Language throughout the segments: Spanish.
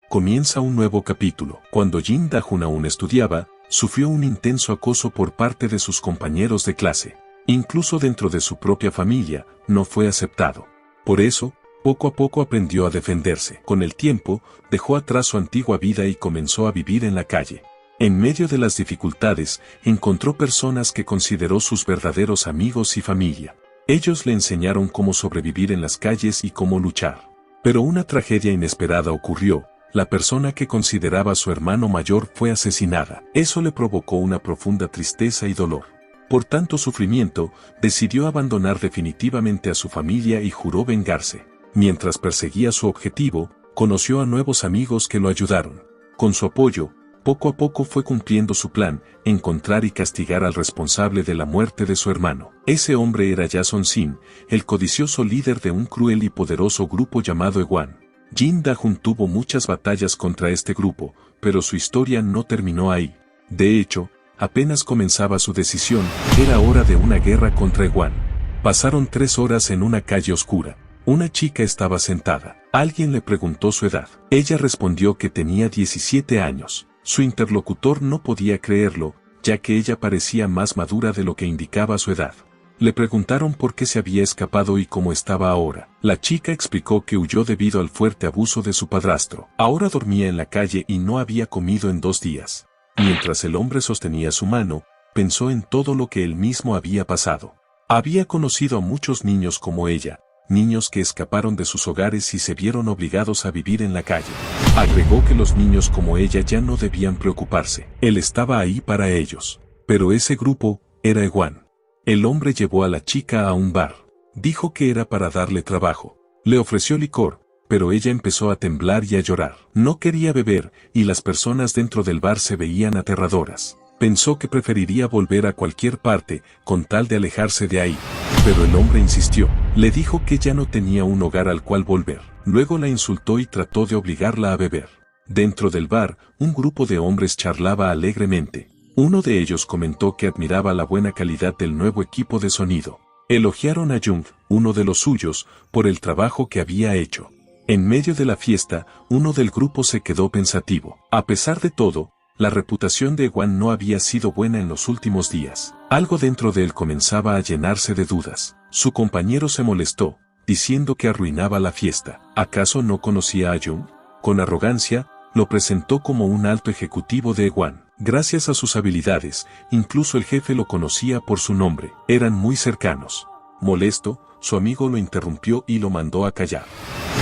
Comienza un nuevo capítulo. Cuando Jin Da-hoon aún estudiaba, sufrió un intenso acoso por parte de sus compañeros de clase. Incluso dentro de su propia familia, no fue aceptado. Por eso, poco a poco aprendió a defenderse. Con el tiempo, dejó atrás su antigua vida y comenzó a vivir en la calle. En medio de las dificultades, encontró personas que consideró sus verdaderos amigos y familia. Ellos le enseñaron cómo sobrevivir en las calles y cómo luchar. Pero una tragedia inesperada ocurrió. La persona que consideraba su hermano mayor fue asesinada. Eso le provocó una profunda tristeza y dolor. Por tanto sufrimiento, decidió abandonar definitivamente a su familia y juró vengarse. Mientras perseguía su objetivo, conoció a nuevos amigos que lo ayudaron. Con su apoyo, poco a poco fue cumpliendo su plan, encontrar y castigar al responsable de la muerte de su hermano. Ese hombre era Jason Sin, el codicioso líder de un cruel y poderoso grupo llamado Ewan. Jin Da-hoon tuvo muchas batallas contra este grupo, pero su historia no terminó ahí. De hecho, apenas comenzaba su decisión, era hora de una guerra contra Ewan. Pasaron 3 horas en una calle oscura. Una chica estaba sentada. Alguien le preguntó su edad. Ella respondió que tenía 17 años. Su interlocutor no podía creerlo, ya que ella parecía más madura de lo que indicaba su edad. Le preguntaron por qué se había escapado y cómo estaba ahora. La chica explicó que huyó debido al fuerte abuso de su padrastro. Ahora dormía en la calle y no había comido en 2 días. Mientras el hombre sostenía su mano, pensó en todo lo que él mismo había pasado. Había conocido a muchos niños como ella, niños que escaparon de sus hogares y se vieron obligados a vivir en la calle. Agregó que los niños como ella ya no debían preocuparse. Él estaba ahí para ellos. Pero ese grupo era Ewan. El hombre llevó a la chica a un bar. Dijo que era para darle trabajo. Le ofreció licor, pero ella empezó a temblar y a llorar. No quería beber, y las personas dentro del bar se veían aterradoras. Pensó que preferiría volver a cualquier parte, con tal de alejarse de ahí. Pero el hombre insistió. Le dijo que ya no tenía un hogar al cual volver. Luego la insultó y trató de obligarla a beber. Dentro del bar, un grupo de hombres charlaba alegremente. Uno de ellos comentó que admiraba la buena calidad del nuevo equipo de sonido. Elogiaron a Jung, uno de los suyos, por el trabajo que había hecho. En medio de la fiesta, uno del grupo se quedó pensativo. A pesar de todo, la reputación de Ewan no había sido buena en los últimos días. Algo dentro de él comenzaba a llenarse de dudas. Su compañero se molestó, diciendo que arruinaba la fiesta. ¿Acaso no conocía a Jung? Con arrogancia, lo presentó como un alto ejecutivo de Ewan. Gracias a sus habilidades, incluso el jefe lo conocía por su nombre. Eran muy cercanos. Molesto, su amigo lo interrumpió y lo mandó a callar.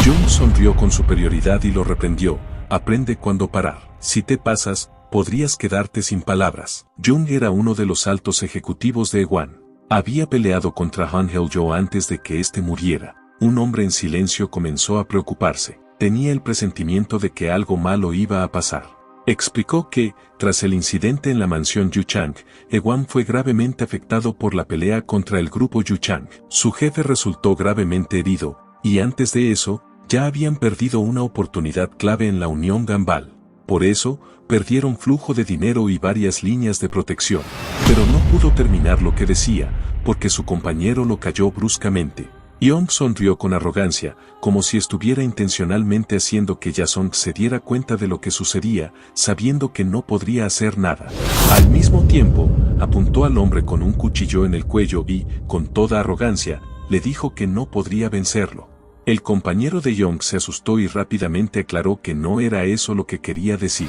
Jung sonrió con superioridad y lo reprendió. Aprende cuándo parar. Si te pasas, podrías quedarte sin palabras. Jung era uno de los altos ejecutivos de Ewan. Había peleado contra Han Hyeol-jo antes de que éste muriera. Un hombre en silencio comenzó a preocuparse. Tenía el presentimiento de que algo malo iba a pasar. Explicó que, tras el incidente en la mansión Yuchang, Ewan fue gravemente afectado por la pelea contra el grupo Yuchang. Su jefe resultó gravemente herido, y antes de eso, ya habían perdido una oportunidad clave en la Unión Gambal. Por eso, perdieron flujo de dinero y varias líneas de protección. Pero no pudo terminar lo que decía, porque su compañero lo calló bruscamente. Yeong sonrió con arrogancia, como si estuviera intencionalmente haciendo que Jason se diera cuenta de lo que sucedía, sabiendo que no podría hacer nada. Al mismo tiempo, apuntó al hombre con un cuchillo en el cuello y, con toda arrogancia, le dijo que no podría vencerlo. El compañero de Yeong se asustó y rápidamente aclaró que no era eso lo que quería decir.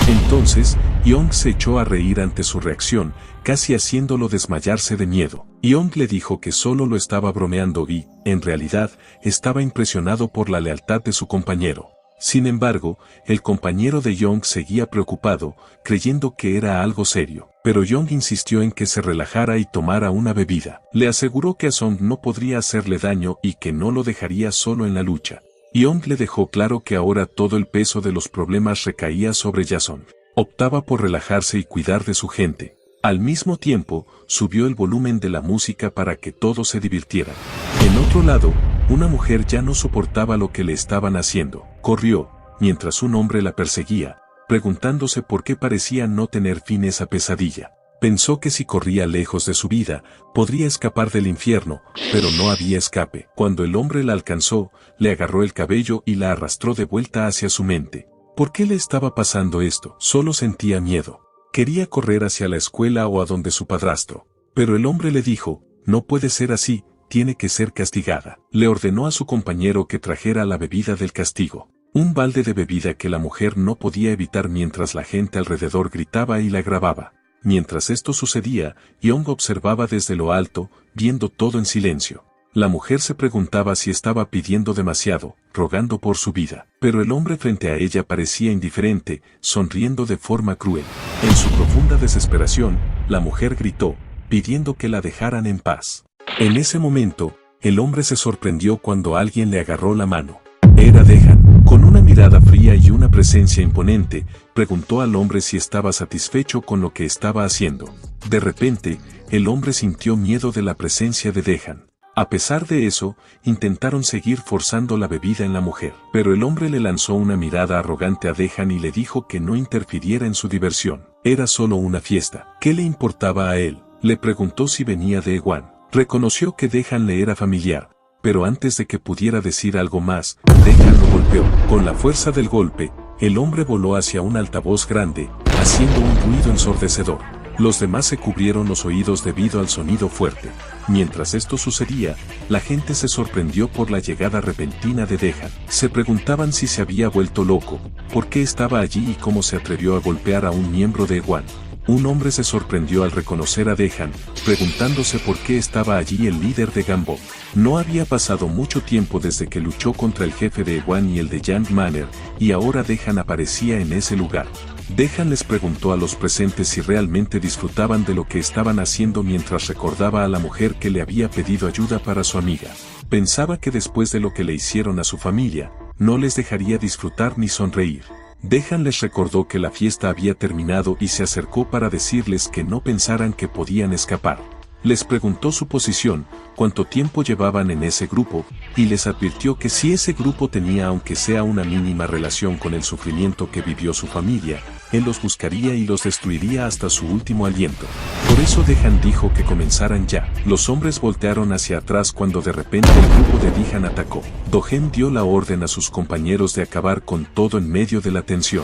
Entonces, Yeong se echó a reír ante su reacción, casi haciéndolo desmayarse de miedo. Yeong le dijo que solo lo estaba bromeando y, en realidad, estaba impresionado por la lealtad de su compañero. Sin embargo, el compañero de Yeong seguía preocupado, creyendo que era algo serio. Pero Yeong insistió en que se relajara y tomara una bebida. Le aseguró que a Song no podría hacerle daño y que no lo dejaría solo en la lucha. Yeong le dejó claro que ahora todo el peso de los problemas recaía sobre Jason. Optaba por relajarse y cuidar de su gente. Al mismo tiempo, subió el volumen de la música para que todos se divirtieran. En otro lado, una mujer ya no soportaba lo que le estaban haciendo. Corrió, mientras un hombre la perseguía, preguntándose por qué parecía no tener fin esa pesadilla. Pensó que si corría lejos de su vida, podría escapar del infierno, pero no había escape. Cuando el hombre la alcanzó, le agarró el cabello y la arrastró de vuelta hacia su mente. ¿Por qué le estaba pasando esto? Solo sentía miedo. Quería correr hacia la escuela o a donde su padrastro. Pero el hombre le dijo, no puede ser así, tiene que ser castigada. Le ordenó a su compañero que trajera la bebida del castigo. Un balde de bebida que la mujer no podía evitar mientras la gente alrededor gritaba y la grababa. Mientras esto sucedía, Young observaba desde lo alto, viendo todo en silencio. La mujer se preguntaba si estaba pidiendo demasiado, rogando por su vida. Pero el hombre frente a ella parecía indiferente, sonriendo de forma cruel. En su profunda desesperación, la mujer gritó, pidiendo que la dejaran en paz. En ese momento, el hombre se sorprendió cuando alguien le agarró la mano. Era Dejan. Con una mirada fría y una presencia imponente, preguntó al hombre si estaba satisfecho con lo que estaba haciendo. De repente, el hombre sintió miedo de la presencia de Dejan. A pesar de eso, intentaron seguir forzando la bebida en la mujer. Pero el hombre le lanzó una mirada arrogante a Dejan y le dijo que no interfiriera en su diversión. Era solo una fiesta. ¿Qué le importaba a él? Le preguntó si venía de Ewan. Reconoció que Dejan le era familiar, pero antes de que pudiera decir algo más, Dejan lo golpeó. Con la fuerza del golpe, el hombre voló hacia un altavoz grande, haciendo un ruido ensordecedor. Los demás se cubrieron los oídos debido al sonido fuerte. Mientras esto sucedía, la gente se sorprendió por la llegada repentina de Dejan. Se preguntaban si se había vuelto loco, por qué estaba allí y cómo se atrevió a golpear a un miembro de Ewan. Un hombre se sorprendió al reconocer a Dejan, preguntándose por qué estaba allí el líder de Gambok. No había pasado mucho tiempo desde que luchó contra el jefe de Ewan y el de Young Manor, y ahora Dejan aparecía en ese lugar. Dejan les preguntó a los presentes si realmente disfrutaban de lo que estaban haciendo mientras recordaba a la mujer que le había pedido ayuda para su amiga. Pensaba que después de lo que le hicieron a su familia, no les dejaría disfrutar ni sonreír. Dejan les recordó que la fiesta había terminado y se acercó para decirles que no pensaran que podían escapar. Les preguntó su posición, cuánto tiempo llevaban en ese grupo, y les advirtió que si ese grupo tenía aunque sea una mínima relación con el sufrimiento que vivió su familia, él los buscaría y los destruiría hasta su último aliento. Por eso Dejan dijo que comenzaran ya. Los hombres voltearon hacia atrás cuando de repente el grupo de Dejan atacó. Dogen dio la orden a sus compañeros de acabar con todo en medio de la tensión.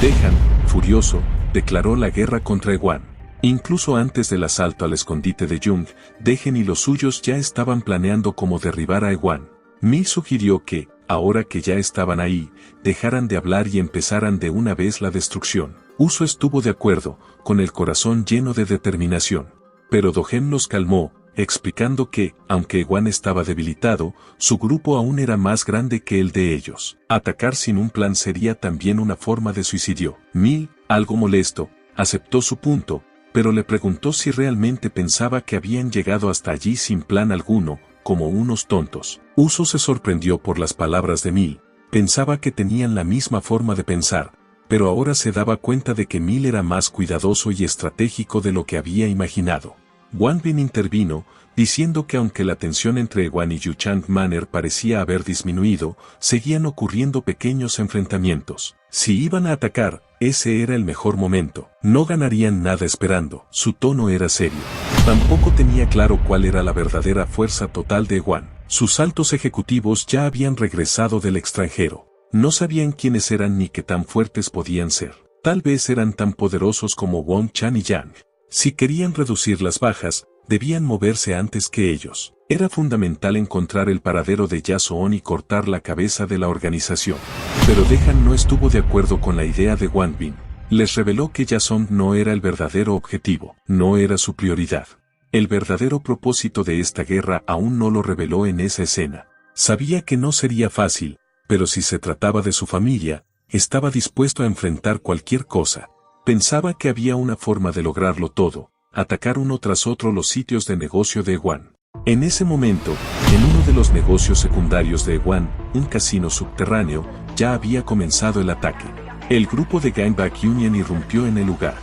Dejan, furioso, declaró la guerra contra Ewan. Incluso antes del asalto al escondite de Young, Dejan y los suyos ya estaban planeando cómo derribar a Ewan. Mi sugirió que, ahora que ya estaban ahí, dejaran de hablar y empezaran de una vez la destrucción. Uso estuvo de acuerdo, con el corazón lleno de determinación. Pero Dogen los calmó, explicando que, aunque Ewan estaba debilitado, su grupo aún era más grande que el de ellos. Atacar sin un plan sería también una forma de suicidio. Mil, algo molesto, aceptó su punto, pero le preguntó si realmente pensaba que habían llegado hasta allí sin plan alguno, como unos tontos. Uso se sorprendió por las palabras de Mil. Pensaba que tenían la misma forma de pensar, pero ahora se daba cuenta de que Mil era más cuidadoso y estratégico de lo que había imaginado. Wanbin intervino, diciendo que aunque la tensión entre Ewan y Yuchang Manor parecía haber disminuido, seguían ocurriendo pequeños enfrentamientos. Si iban a atacar, ese era el mejor momento. No ganarían nada esperando. Su tono era serio. Tampoco tenía claro cuál era la verdadera fuerza total de Ewan. Sus altos ejecutivos ya habían regresado del extranjero. No sabían quiénes eran ni qué tan fuertes podían ser. Tal vez eran tan poderosos como Wang Chan y Yang. Si querían reducir las bajas, debían moverse antes que ellos. Era fundamental encontrar el paradero de Yasoon y cortar la cabeza de la organización. Pero Dejan no estuvo de acuerdo con la idea de Wanbin. Les reveló que Yasoon no era el verdadero objetivo, no era su prioridad. El verdadero propósito de esta guerra aún no lo reveló en esa escena. Sabía que no sería fácil, pero si se trataba de su familia, estaba dispuesto a enfrentar cualquier cosa. Pensaba que había una forma de lograrlo todo, atacar uno tras otro los sitios de negocio de Ewan. En ese momento, en uno de los negocios secundarios de Ewan, un casino subterráneo, ya había comenzado el ataque. El grupo de Gangbang Union irrumpió en el lugar.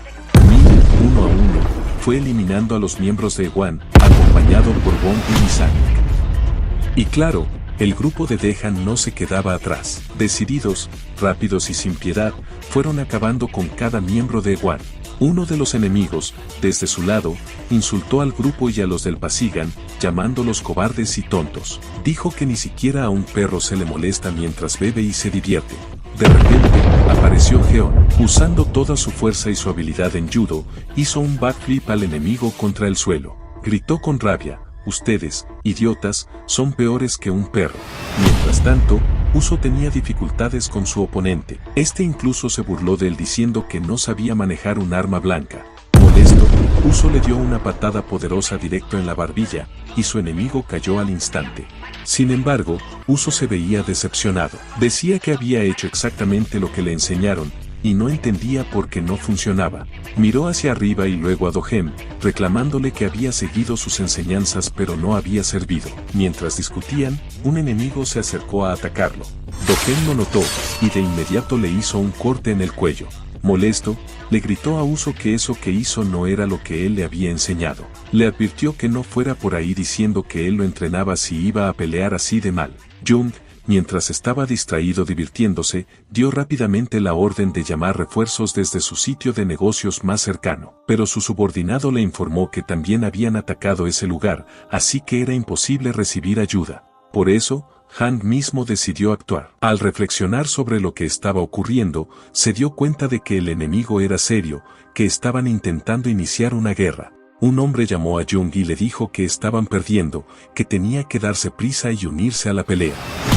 Mil, uno a uno, fue eliminando a los miembros de Ewan, acompañado por Wonpin y Sanic. Y claro, el grupo de Dejan no se quedaba atrás. Decididos, rápidos y sin piedad, fueron acabando con cada miembro de Ewan. Uno de los enemigos, desde su lado, insultó al grupo y a los del Pasigan, llamándolos cobardes y tontos. Dijo que ni siquiera a un perro se le molesta mientras bebe y se divierte. De repente, apareció Geon. Usando toda su fuerza y su habilidad en judo, hizo un backflip al enemigo contra el suelo. Gritó con rabia: «Ustedes, idiotas, son peores que un perro». Mientras tanto, Uso tenía dificultades con su oponente. Este incluso se burló de él diciendo que no sabía manejar un arma blanca. Molesto, Uso le dio una patada poderosa directo en la barbilla, y su enemigo cayó al instante. Sin embargo, Uso se veía decepcionado. Decía que había hecho exactamente lo que le enseñaron, y no entendía por qué no funcionaba. Miró hacia arriba y luego a Dogen, reclamándole que había seguido sus enseñanzas pero no había servido. Mientras discutían, un enemigo se acercó a atacarlo. Dogen lo notó, y de inmediato le hizo un corte en el cuello. Molesto, le gritó a Uso que eso que hizo no era lo que él le había enseñado. Le advirtió que no fuera por ahí diciendo que él lo entrenaba si iba a pelear así de mal. Jung, mientras estaba distraído divirtiéndose, dio rápidamente la orden de llamar refuerzos desde su sitio de negocios más cercano. Pero su subordinado le informó que también habían atacado ese lugar, así que era imposible recibir ayuda. Por eso, Han mismo decidió actuar. Al reflexionar sobre lo que estaba ocurriendo, se dio cuenta de que el enemigo era serio, que estaban intentando iniciar una guerra. Un hombre llamó a Jung y le dijo que estaban perdiendo, que tenía que darse prisa y unirse a la pelea.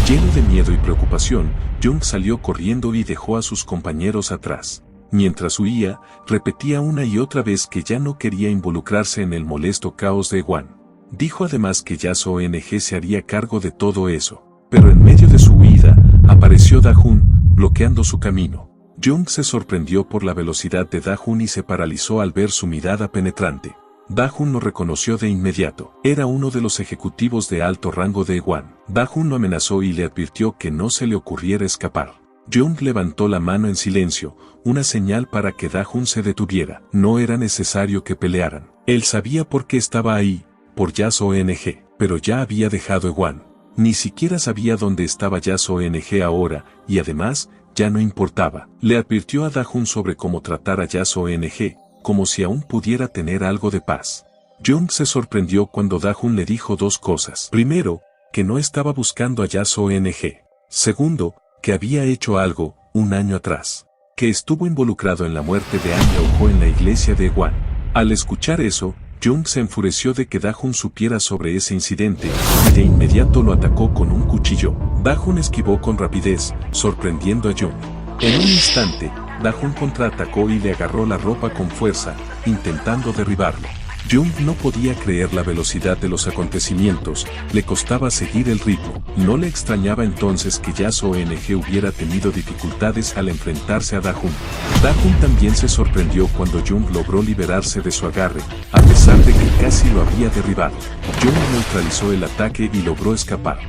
Lleno de miedo y preocupación, Jung salió corriendo y dejó a sus compañeros atrás. Mientras huía, repetía una y otra vez que ya no quería involucrarse en el molesto caos de Ewan. Dijo además que Yasuo NG se haría cargo de todo eso. Pero en medio de su huida, apareció Da-hun, bloqueando su camino. Jung se sorprendió por la velocidad de Da-hun y se paralizó al ver su mirada penetrante. Da-hun lo reconoció de inmediato. Era uno de los ejecutivos de alto rango de Ewan. Da-hun lo amenazó y le advirtió que no se le ocurriera escapar. Jung levantó la mano en silencio, una señal para que Da-hun se detuviera. No era necesario que pelearan. Él sabía por qué estaba ahí, por Yasuo NG, pero ya había dejado Ewan. Ni siquiera sabía dónde estaba Yasuo NG ahora, y además, ya no importaba. Le advirtió a Da-hun sobre cómo tratar a Yasuo NG, como si aún pudiera tener algo de paz. Jung se sorprendió cuando Da-hun le dijo dos cosas. Primero, que no estaba buscando a Yasuo NG. Segundo, que había hecho algo, un año atrás. Que estuvo involucrado en la muerte de An Yao-ho en la iglesia de Ewan. Al escuchar eso, Jung se enfureció de que Da-hun supiera sobre ese incidente, y de inmediato lo atacó con un cuchillo. Da-hun esquivó con rapidez, sorprendiendo a Jung. En un instante, Da-hun contraatacó y le agarró la ropa con fuerza, intentando derribarlo. Jung no podía creer la velocidad de los acontecimientos, le costaba seguir el ritmo. No le extrañaba entonces que Yasuo NG hubiera tenido dificultades al enfrentarse a Da-hun. Da-hun también se sorprendió cuando Jung logró liberarse de su agarre, a pesar de que casi lo había derribado. Jung neutralizó el ataque y logró escapar.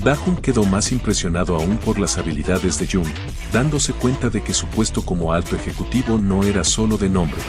Da-hun quedó más impresionado aún por las habilidades de Jung, dándose cuenta de que su puesto como alto ejecutivo no era solo de nombre.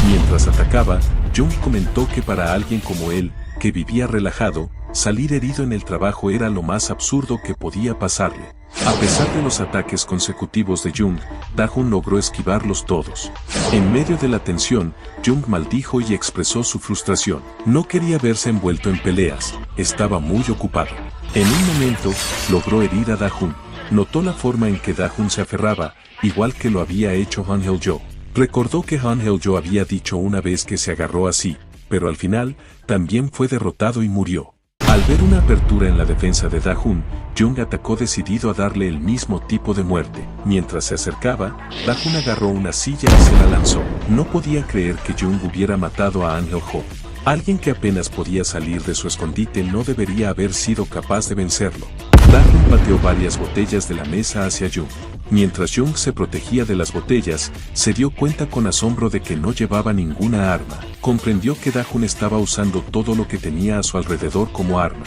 Mientras atacaba, Jung comentó que para alguien como él, que vivía relajado, salir herido en el trabajo era lo más absurdo que podía pasarle. A pesar de los ataques consecutivos de Jung, Da-hun logró esquivarlos todos. En medio de la tensión, Jung maldijo y expresó su frustración. No quería verse envuelto en peleas, estaba muy ocupado. En un momento, logró herir a Da-hun. Notó la forma en que Da-hun se aferraba, igual que lo había hecho Han Hyeol-jo. Recordó que Han Hyeol-jo había dicho una vez que se agarró así, pero al final, también fue derrotado y murió. Al ver una apertura en la defensa de Da-hun, Jung atacó decidido a darle el mismo tipo de muerte. Mientras se acercaba, Da-hun agarró una silla y se la lanzó. No podía creer que Jung hubiera matado a Han Hyeol-jo. Alguien que apenas podía salir de su escondite no debería haber sido capaz de vencerlo. Da-hun pateó varias botellas de la mesa hacia Jung. Mientras Jung se protegía de las botellas, se dio cuenta con asombro de que no llevaba ninguna arma. Comprendió que Da-hun estaba usando todo lo que tenía a su alrededor como arma.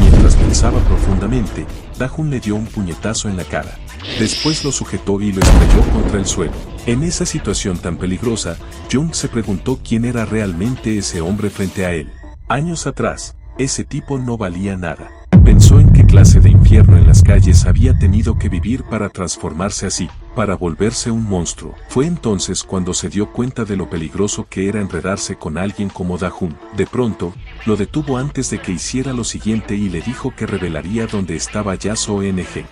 Mientras pensaba profundamente, Da-hun le dio un puñetazo en la cara. Después lo sujetó y lo estrelló contra el suelo. En esa situación tan peligrosa, Jung se preguntó quién era realmente ese hombre frente a él. Años atrás, ese tipo no valía nada. Pensó en qué clase de infierno en las calles había tenido que vivir para transformarse así, para volverse un monstruo. Fue entonces cuando se dio cuenta de lo peligroso que era enredarse con alguien como Da-hun. De pronto, lo detuvo antes de que hiciera lo siguiente y le dijo que revelaría dónde estaba Yasuo NG.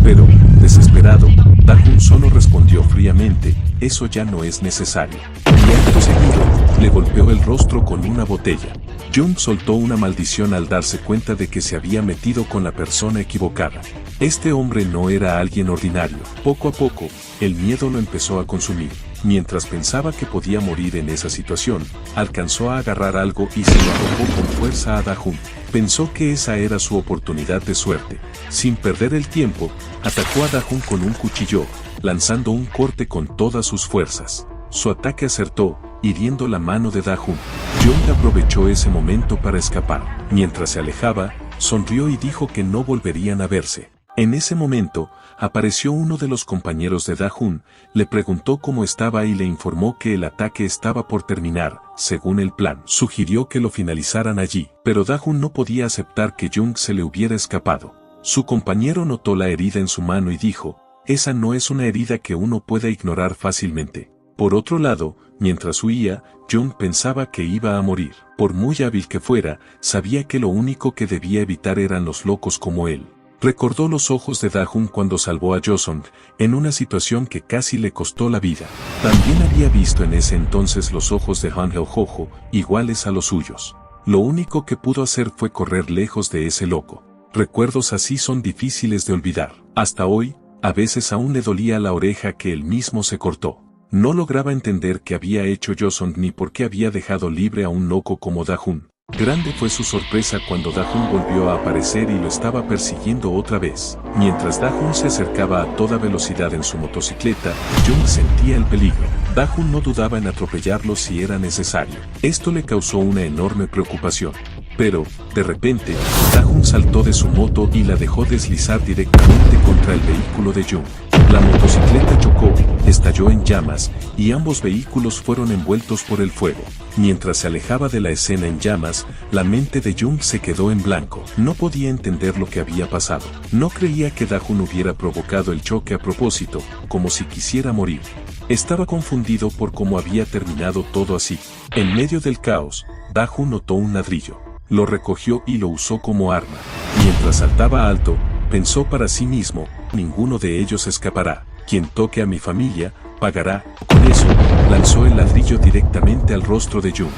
Pero, desesperado, Da-hun solo respondió fríamente, eso ya no es necesario. Y acto seguido, le golpeó el rostro con una botella. Jung soltó una maldición al darse cuenta de que se había metido con la persona equivocada. Este hombre no era alguien ordinario. Poco a poco, el miedo lo empezó a consumir. Mientras pensaba que podía morir en esa situación, alcanzó a agarrar algo y se lo arrojó con fuerza a Da-hun. Pensó que esa era su oportunidad de suerte. Sin perder el tiempo, atacó a Da-hun con un cuchillo, lanzando un corte con todas sus fuerzas. Su ataque acertó, hiriendo la mano de Da-hun. Jung aprovechó ese momento para escapar. Mientras se alejaba, sonrió y dijo que no volverían a verse. En ese momento, apareció uno de los compañeros de Da-hun, le preguntó cómo estaba y le informó que el ataque estaba por terminar, según el plan. Sugirió que lo finalizaran allí, pero Da-hun no podía aceptar que Jung se le hubiera escapado. Su compañero notó la herida en su mano y dijo, esa no es una herida que uno pueda ignorar fácilmente. Por otro lado, mientras huía, Jung pensaba que iba a morir. Por muy hábil que fuera, sabía que lo único que debía evitar eran los locos como él. Recordó los ojos de Da-hun cuando salvó a Josong, en una situación que casi le costó la vida. También había visto en ese entonces los ojos de Han Heo-jojo, iguales a los suyos. Lo único que pudo hacer fue correr lejos de ese loco. Recuerdos así son difíciles de olvidar. Hasta hoy, a veces aún le dolía la oreja que él mismo se cortó. No lograba entender qué había hecho Josong ni por qué había dejado libre a un loco como Da-hun. Grande fue su sorpresa cuando Da-hun volvió a aparecer y lo estaba persiguiendo otra vez. Mientras Da-hun se acercaba a toda velocidad en su motocicleta, Jung sentía el peligro. Da-hun no dudaba en atropellarlo si era necesario. Esto le causó una enorme preocupación. Pero, de repente, Da-hun saltó de su moto y la dejó deslizar directamente contra el vehículo de Jung. La motocicleta chocó, estalló en llamas, y ambos vehículos fueron envueltos por el fuego. Mientras se alejaba de la escena en llamas, la mente de Jung se quedó en blanco. No podía entender lo que había pasado. No creía que Da-hun hubiera provocado el choque a propósito, como si quisiera morir. Estaba confundido por cómo había terminado todo así. En medio del caos, Da-hun notó un ladrillo. Lo recogió y lo usó como arma. Mientras saltaba alto, pensó para sí mismo, ninguno de ellos escapará. Quien toque a mi familia, pagará. Con eso, lanzó el ladrillo directamente al rostro de Jung.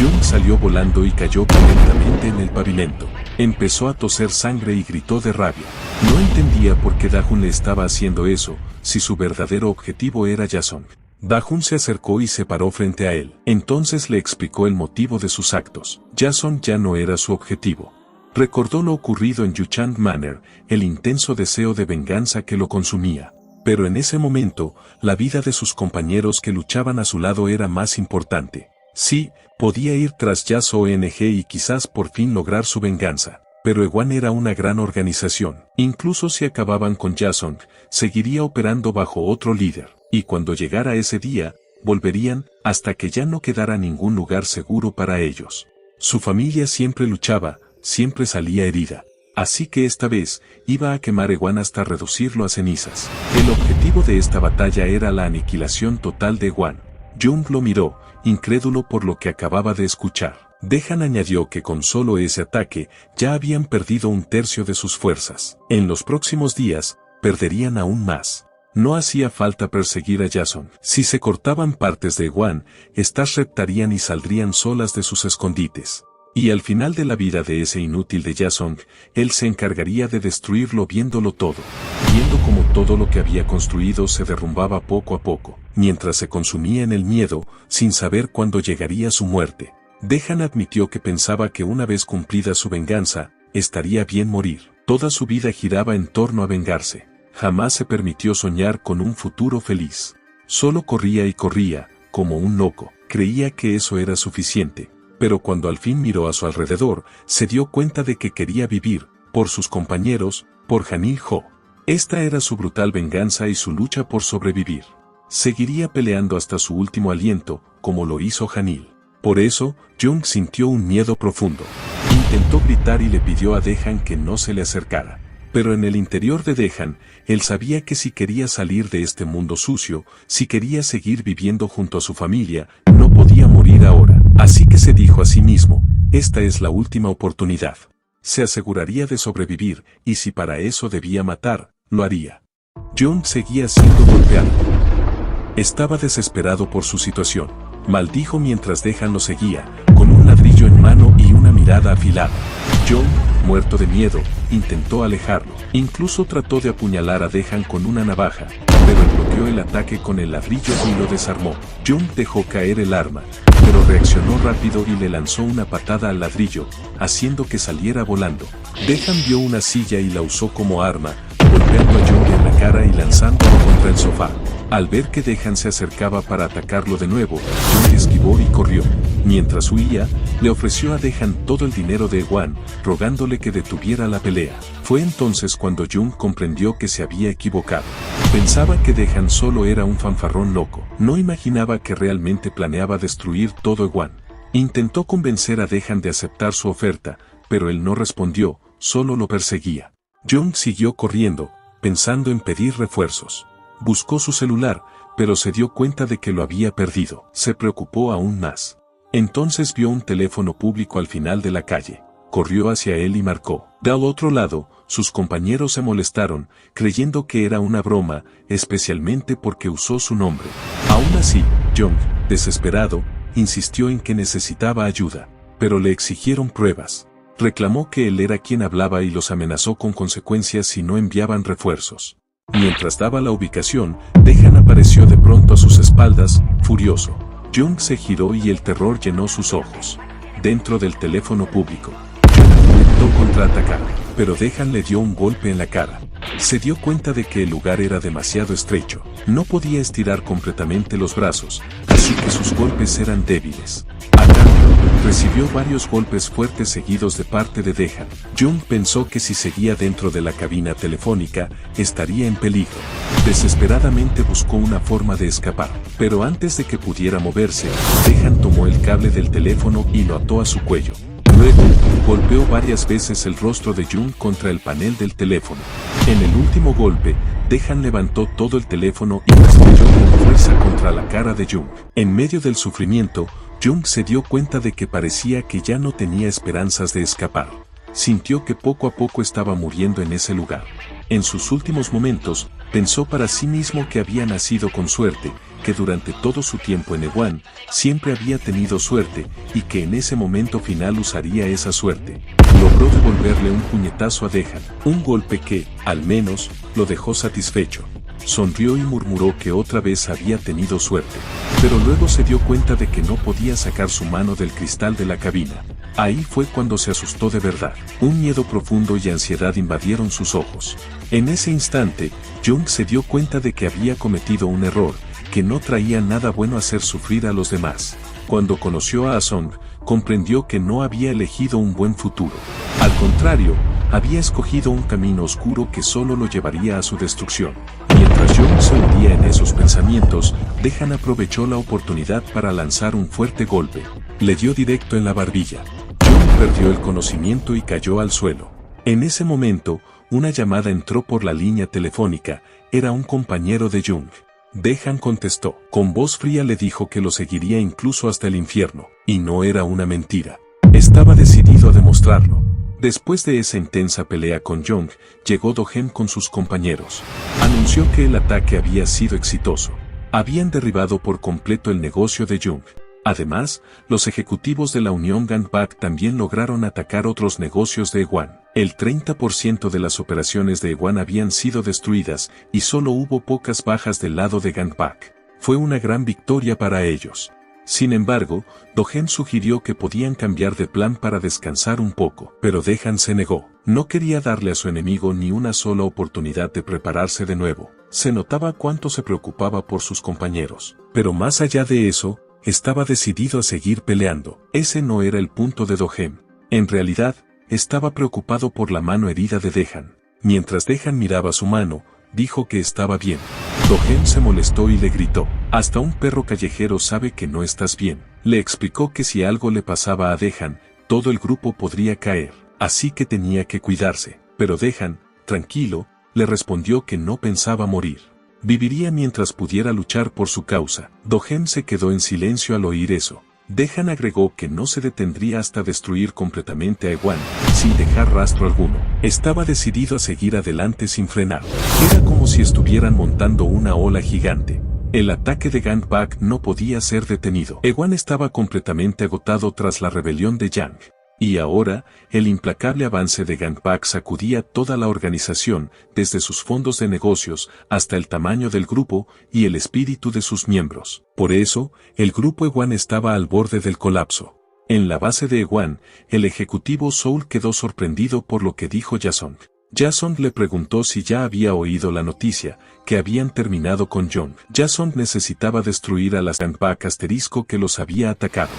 Jung salió volando y cayó violentamente en el pavimento. Empezó a toser sangre y gritó de rabia. No entendía por qué Da-hun le estaba haciendo eso, si su verdadero objetivo era Josong. Da-hun se acercó y se paró frente a él. Entonces le explicó el motivo de sus actos. Josong ya no era su objetivo. Recordó lo ocurrido en Yuchang Manor, el intenso deseo de venganza que lo consumía. Pero en ese momento, la vida de sus compañeros que luchaban a su lado era más importante. Sí, podía ir tras Yasong y quizás por fin lograr su venganza. Pero Ewan era una gran organización. Incluso si acababan con Josong, seguiría operando bajo otro líder. Y cuando llegara ese día, volverían, hasta que ya no quedara ningún lugar seguro para ellos. Su familia siempre luchaba, siempre salía herida. Así que esta vez, iba a quemar Ewan hasta reducirlo a cenizas. El objetivo de esta batalla era la aniquilación total de Ewan. Jung lo miró, incrédulo por lo que acababa de escuchar. Dejan añadió que con solo ese ataque, ya habían perdido un tercio de sus fuerzas. En los próximos días, perderían aún más. No hacía falta perseguir a Josong. Si se cortaban partes de Ewan, estas reptarían y saldrían solas de sus escondites. Y al final de la vida de ese inútil de Josong, él se encargaría de destruirlo viéndolo todo. Viendo como todo lo que había construido se derrumbaba poco a poco, mientras se consumía en el miedo, sin saber cuándo llegaría su muerte. Dejan admitió que pensaba que una vez cumplida su venganza, estaría bien morir. Toda su vida giraba en torno a vengarse. Jamás se permitió soñar con un futuro feliz. Solo corría y corría, como un loco. Creía que eso era suficiente. Pero cuando al fin miró a su alrededor, se dio cuenta de que quería vivir, por sus compañeros, por Han-il-jo. Esta era su brutal venganza y su lucha por sobrevivir. Seguiría peleando hasta su último aliento, como lo hizo Han-il. Por eso, Jung sintió un miedo profundo. Intentó gritar y le pidió a Daehan que no se le acercara. Pero en el interior de Daehan, él sabía que si quería salir de este mundo sucio, si quería seguir viviendo junto a su familia, no podía morir ahora. Así que se dijo a sí mismo, esta es la última oportunidad. Se aseguraría de sobrevivir, y si para eso debía matar, lo haría. Jung seguía siendo golpeado. Estaba desesperado por su situación. Maldijo mientras Dejan lo seguía, con un ladrillo en mano y una mirada afilada. Jung, muerto de miedo, intentó alejarlo. Incluso trató de apuñalar a Dejan con una navaja, pero bloqueó el ataque con el ladrillo y lo desarmó. Jung dejó caer el arma, pero reaccionó rápido y le lanzó una patada al ladrillo, haciendo que saliera volando. Dejan vio una silla y la usó como arma, golpeando a Jung en la cara y lanzándolo contra el sofá. Al ver que Dejan se acercaba para atacarlo de nuevo, Jung esquivó y corrió. Mientras huía, le ofreció a Dejan todo el dinero de Ewan, rogándole que detuviera la pelea. Fue entonces cuando Jung comprendió que se había equivocado. Pensaba que Dejan solo era un fanfarrón loco. No imaginaba que realmente planeaba destruir todo Ewan. Intentó convencer a Dejan de aceptar su oferta, pero él no respondió, solo lo perseguía. Jung siguió corriendo, pensando en pedir refuerzos. Buscó su celular, pero se dio cuenta de que lo había perdido. Se preocupó aún más. Entonces vio un teléfono público al final de la calle. Corrió hacia él y marcó. Del otro lado, sus compañeros se molestaron, creyendo que era una broma, especialmente porque usó su nombre. Aún así, Jung, desesperado, insistió en que necesitaba ayuda, pero le exigieron pruebas. Reclamó que él era quien hablaba y los amenazó con consecuencias si no enviaban refuerzos. Mientras daba la ubicación, Dejan apareció de pronto a sus espaldas, furioso. Jung se giró y el terror llenó sus ojos. Dentro del teléfono público, Jung intentó contraatacar, pero Dejan le dio un golpe en la cara. Se dio cuenta de que el lugar era demasiado estrecho. No podía estirar completamente los brazos, así que sus golpes eran débiles. A cambio, recibió varios golpes fuertes seguidos de parte de Dejan. Jung pensó que si seguía dentro de la cabina telefónica, estaría en peligro. Desesperadamente buscó una forma de escapar, pero antes de que pudiera moverse, Dejan tomó el cable del teléfono y lo ató a su cuello. Luego, golpeó varias veces el rostro de Jung contra el panel del teléfono. En el último golpe, Dejan levantó todo el teléfono y lo estrelló con fuerza contra la cara de Jung. En medio del sufrimiento, Jung se dio cuenta de que parecía que ya no tenía esperanzas de escapar. Sintió que poco a poco estaba muriendo en ese lugar. En sus últimos momentos, pensó para sí mismo que había nacido con suerte, que durante todo su tiempo en Ewan, siempre había tenido suerte, y que en ese momento final usaría esa suerte. Logró devolverle un puñetazo a Dejan, un golpe que, al menos, lo dejó satisfecho. Sonrió y murmuró que otra vez había tenido suerte, pero luego se dio cuenta de que no podía sacar su mano del cristal de la cabina. Ahí fue cuando se asustó de verdad. Un miedo profundo y ansiedad invadieron sus ojos. En ese instante, Jung se dio cuenta de que había cometido un error, que no traía nada bueno hacer sufrir a los demás. Cuando conoció a Asong, comprendió que no había elegido un buen futuro. Al contrario, había escogido un camino oscuro que solo lo llevaría a su destrucción. Mientras Jung se hundía en esos pensamientos, Dejan aprovechó la oportunidad para lanzar un fuerte golpe. Le dio directo en la barbilla. Jung perdió el conocimiento y cayó al suelo. En ese momento, una llamada entró por la línea telefónica. Era un compañero de Jung. Dejan contestó. Con voz fría le dijo que lo seguiría incluso hasta el infierno. Y no era una mentira. Estaba decidido a demostrarlo. Después de esa intensa pelea con Jung, llegó Do-Hem con sus compañeros. Anunció que el ataque había sido exitoso. Habían derribado por completo el negocio de Jung. Además, los ejecutivos de la Unión Ganbak también lograron atacar otros negocios de Ewan. El 30% de las operaciones de Ewan habían sido destruidas y solo hubo pocas bajas del lado de Ganbak. Fue una gran victoria para ellos. Sin embargo, Do-Hem sugirió que podían cambiar de plan para descansar un poco, pero Dejan se negó. No quería darle a su enemigo ni una sola oportunidad de prepararse de nuevo. Se notaba cuánto se preocupaba por sus compañeros. Pero más allá de eso, estaba decidido a seguir peleando. Ese no era el punto de Do-Hem. En realidad, estaba preocupado por la mano herida de Dejan. Mientras Dejan miraba su mano, dijo que estaba bien. Do-Hem se molestó y le gritó. Hasta un perro callejero sabe que no estás bien. Le explicó que si algo le pasaba a Dejan, todo el grupo podría caer, así que tenía que cuidarse. Pero Dejan, tranquilo, le respondió que no pensaba morir. Viviría mientras pudiera luchar por su causa. Do-Hem se quedó en silencio al oír eso. Dejan agregó que no se detendría hasta destruir completamente a Ewan, sin dejar rastro alguno. Estaba decidido a seguir adelante sin frenar. Era como si estuvieran montando una ola gigante. El ataque de Gangbang no podía ser detenido. Ewan estaba completamente agotado tras la rebelión de Yang. Y ahora, el implacable avance de Gangbang sacudía toda la organización, desde sus fondos de negocios hasta el tamaño del grupo y el espíritu de sus miembros. Por eso, el grupo Ewan estaba al borde del colapso. En la base de Ewan, el ejecutivo Soul quedó sorprendido por lo que dijo Jason. Jason le preguntó si ya había oído la noticia, que habían terminado con John. Jason necesitaba destruir a las Gangbang asterisco que los había atacado.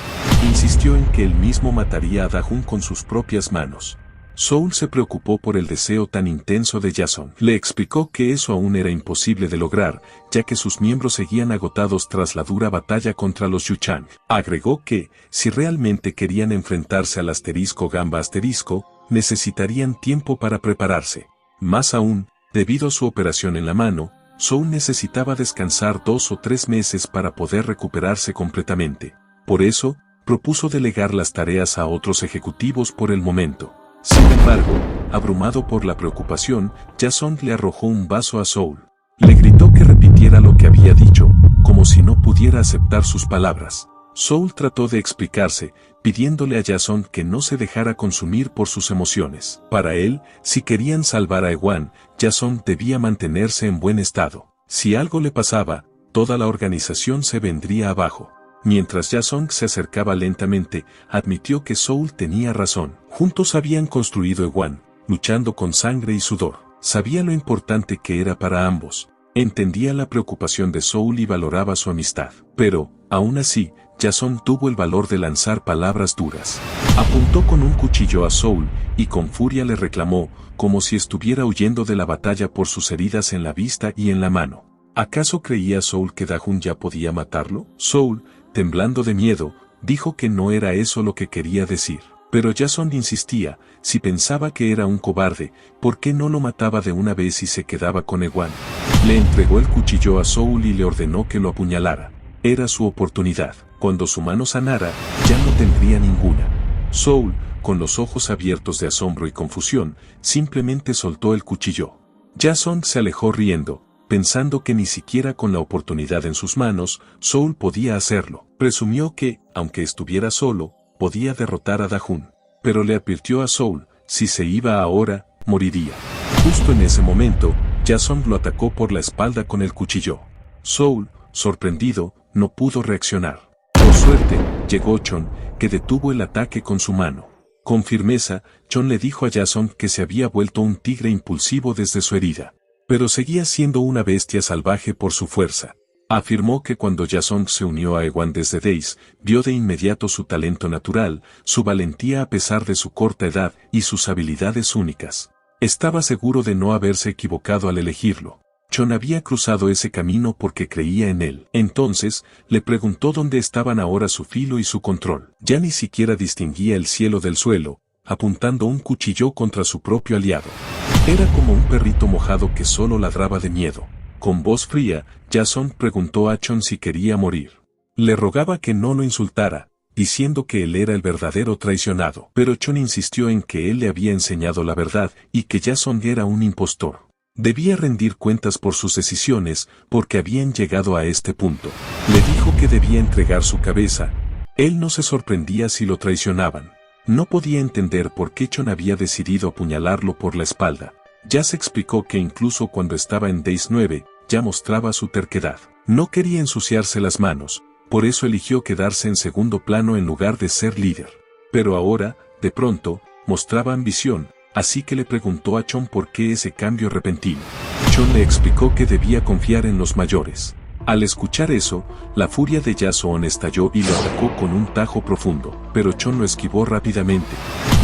Insistió en que él mismo mataría a Dajun con sus propias manos. Soul se preocupó por el deseo tan intenso de Jason. Le explicó que eso aún era imposible de lograr, ya que sus miembros seguían agotados tras la dura batalla contra los Yuchang. Agregó que, si realmente querían enfrentarse al asterisco Gamba asterisco, necesitarían tiempo para prepararse. Más aún, debido a su operación en la mano, Soul necesitaba descansar 2 o 3 meses para poder recuperarse completamente. Por eso, propuso delegar las tareas a otros ejecutivos por el momento. Sin embargo, abrumado por la preocupación, Jason le arrojó un vaso a Soul. Le gritó que repitiera lo que había dicho, como si no pudiera aceptar sus palabras. Soul trató de explicarse, pidiéndole a Jason que no se dejara consumir por sus emociones. Para él, si querían salvar a Ewan, Jason debía mantenerse en buen estado. Si algo le pasaba, toda la organización se vendría abajo. Mientras Jason se acercaba lentamente, admitió que Soul tenía razón. Juntos habían construido Ewan, luchando con sangre y sudor. Sabía lo importante que era para ambos. Entendía la preocupación de Soul y valoraba su amistad. Pero, aún así, Jason tuvo el valor de lanzar palabras duras. Apuntó con un cuchillo a Soul, y con furia le reclamó, como si estuviera huyendo de la batalla por sus heridas en la vista y en la mano. ¿Acaso creía Soul que Dajun ya podía matarlo? Soul, temblando de miedo, dijo que no era eso lo que quería decir. Pero Jason insistía, si pensaba que era un cobarde, ¿por qué no lo mataba de una vez y se quedaba con Ewan? Le entregó el cuchillo a Soul y le ordenó que lo apuñalara. Era su oportunidad. Cuando su mano sanara, ya no tendría ninguna. Soul, con los ojos abiertos de asombro y confusión, simplemente soltó el cuchillo. Jason se alejó riendo, pensando que ni siquiera con la oportunidad en sus manos, Soul podía hacerlo. Presumió que, aunque estuviera solo, podía derrotar a Dajun. Pero le advirtió a Soul, si se iba ahora, moriría. Justo en ese momento, Jason lo atacó por la espalda con el cuchillo. Soul, sorprendido, no pudo reaccionar. Por suerte, llegó Chon, que detuvo el ataque con su mano. Con firmeza, Chon le dijo a Jason que se había vuelto un tigre impulsivo desde su herida. Pero seguía siendo una bestia salvaje por su fuerza. Afirmó que cuando Jason se unió a Ewan desde Days, vio de inmediato su talento natural, su valentía a pesar de su corta edad y sus habilidades únicas. Estaba seguro de no haberse equivocado al elegirlo. Chon había cruzado ese camino porque creía en él. Entonces, le preguntó dónde estaban ahora su filo y su control. Ya ni siquiera distinguía el cielo del suelo, apuntando un cuchillo contra su propio aliado. Era como un perrito mojado que solo ladraba de miedo. Con voz fría, Jason preguntó a Chon si quería morir. Le rogaba que no lo insultara, diciendo que él era el verdadero traicionado. Pero Chon insistió en que él le había enseñado la verdad y que Jason era un impostor. Debía rendir cuentas por sus decisiones, porque habían llegado a este punto. Le dijo que debía entregar su cabeza. Él no se sorprendía si lo traicionaban. No podía entender por qué Chon había decidido apuñalarlo por la espalda. Ya se explicó que incluso cuando estaba en Days 9, ya mostraba su terquedad. No quería ensuciarse las manos, por eso eligió quedarse en segundo plano en lugar de ser líder. Pero ahora, de pronto, mostraba ambición. Así que le preguntó a Chon por qué ese cambio repentino. Chon le explicó que debía confiar en los mayores. Al escuchar eso, la furia de Jason estalló y lo atacó con un tajo profundo, pero Chon lo esquivó rápidamente.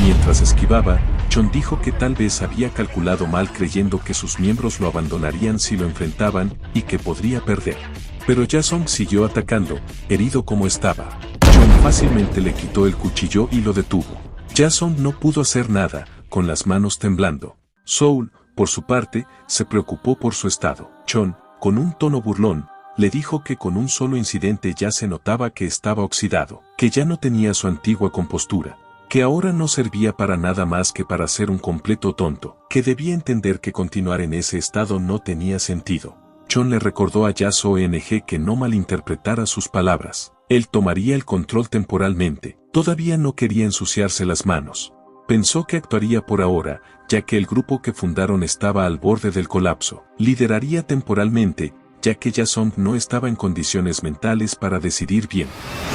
Mientras esquivaba, Chon dijo que tal vez había calculado mal creyendo que sus miembros lo abandonarían si lo enfrentaban y que podría perder. Pero Jason siguió atacando, herido como estaba. Chon fácilmente le quitó el cuchillo y lo detuvo. Jason no pudo hacer nada, con las manos temblando. Soul, por su parte, se preocupó por su estado. Chon, con un tono burlón, le dijo que con un solo incidente ya se notaba que estaba oxidado, que ya no tenía su antigua compostura, que ahora no servía para nada más que para ser un completo tonto, que debía entender que continuar en ese estado no tenía sentido. Chon le recordó a Yasong que no malinterpretara sus palabras. Él tomaría el control temporalmente, todavía no quería ensuciarse las manos. Pensó que actuaría por ahora, ya que el grupo que fundaron estaba al borde del colapso. Lideraría temporalmente, ya que Yasong no estaba en condiciones mentales para decidir bien.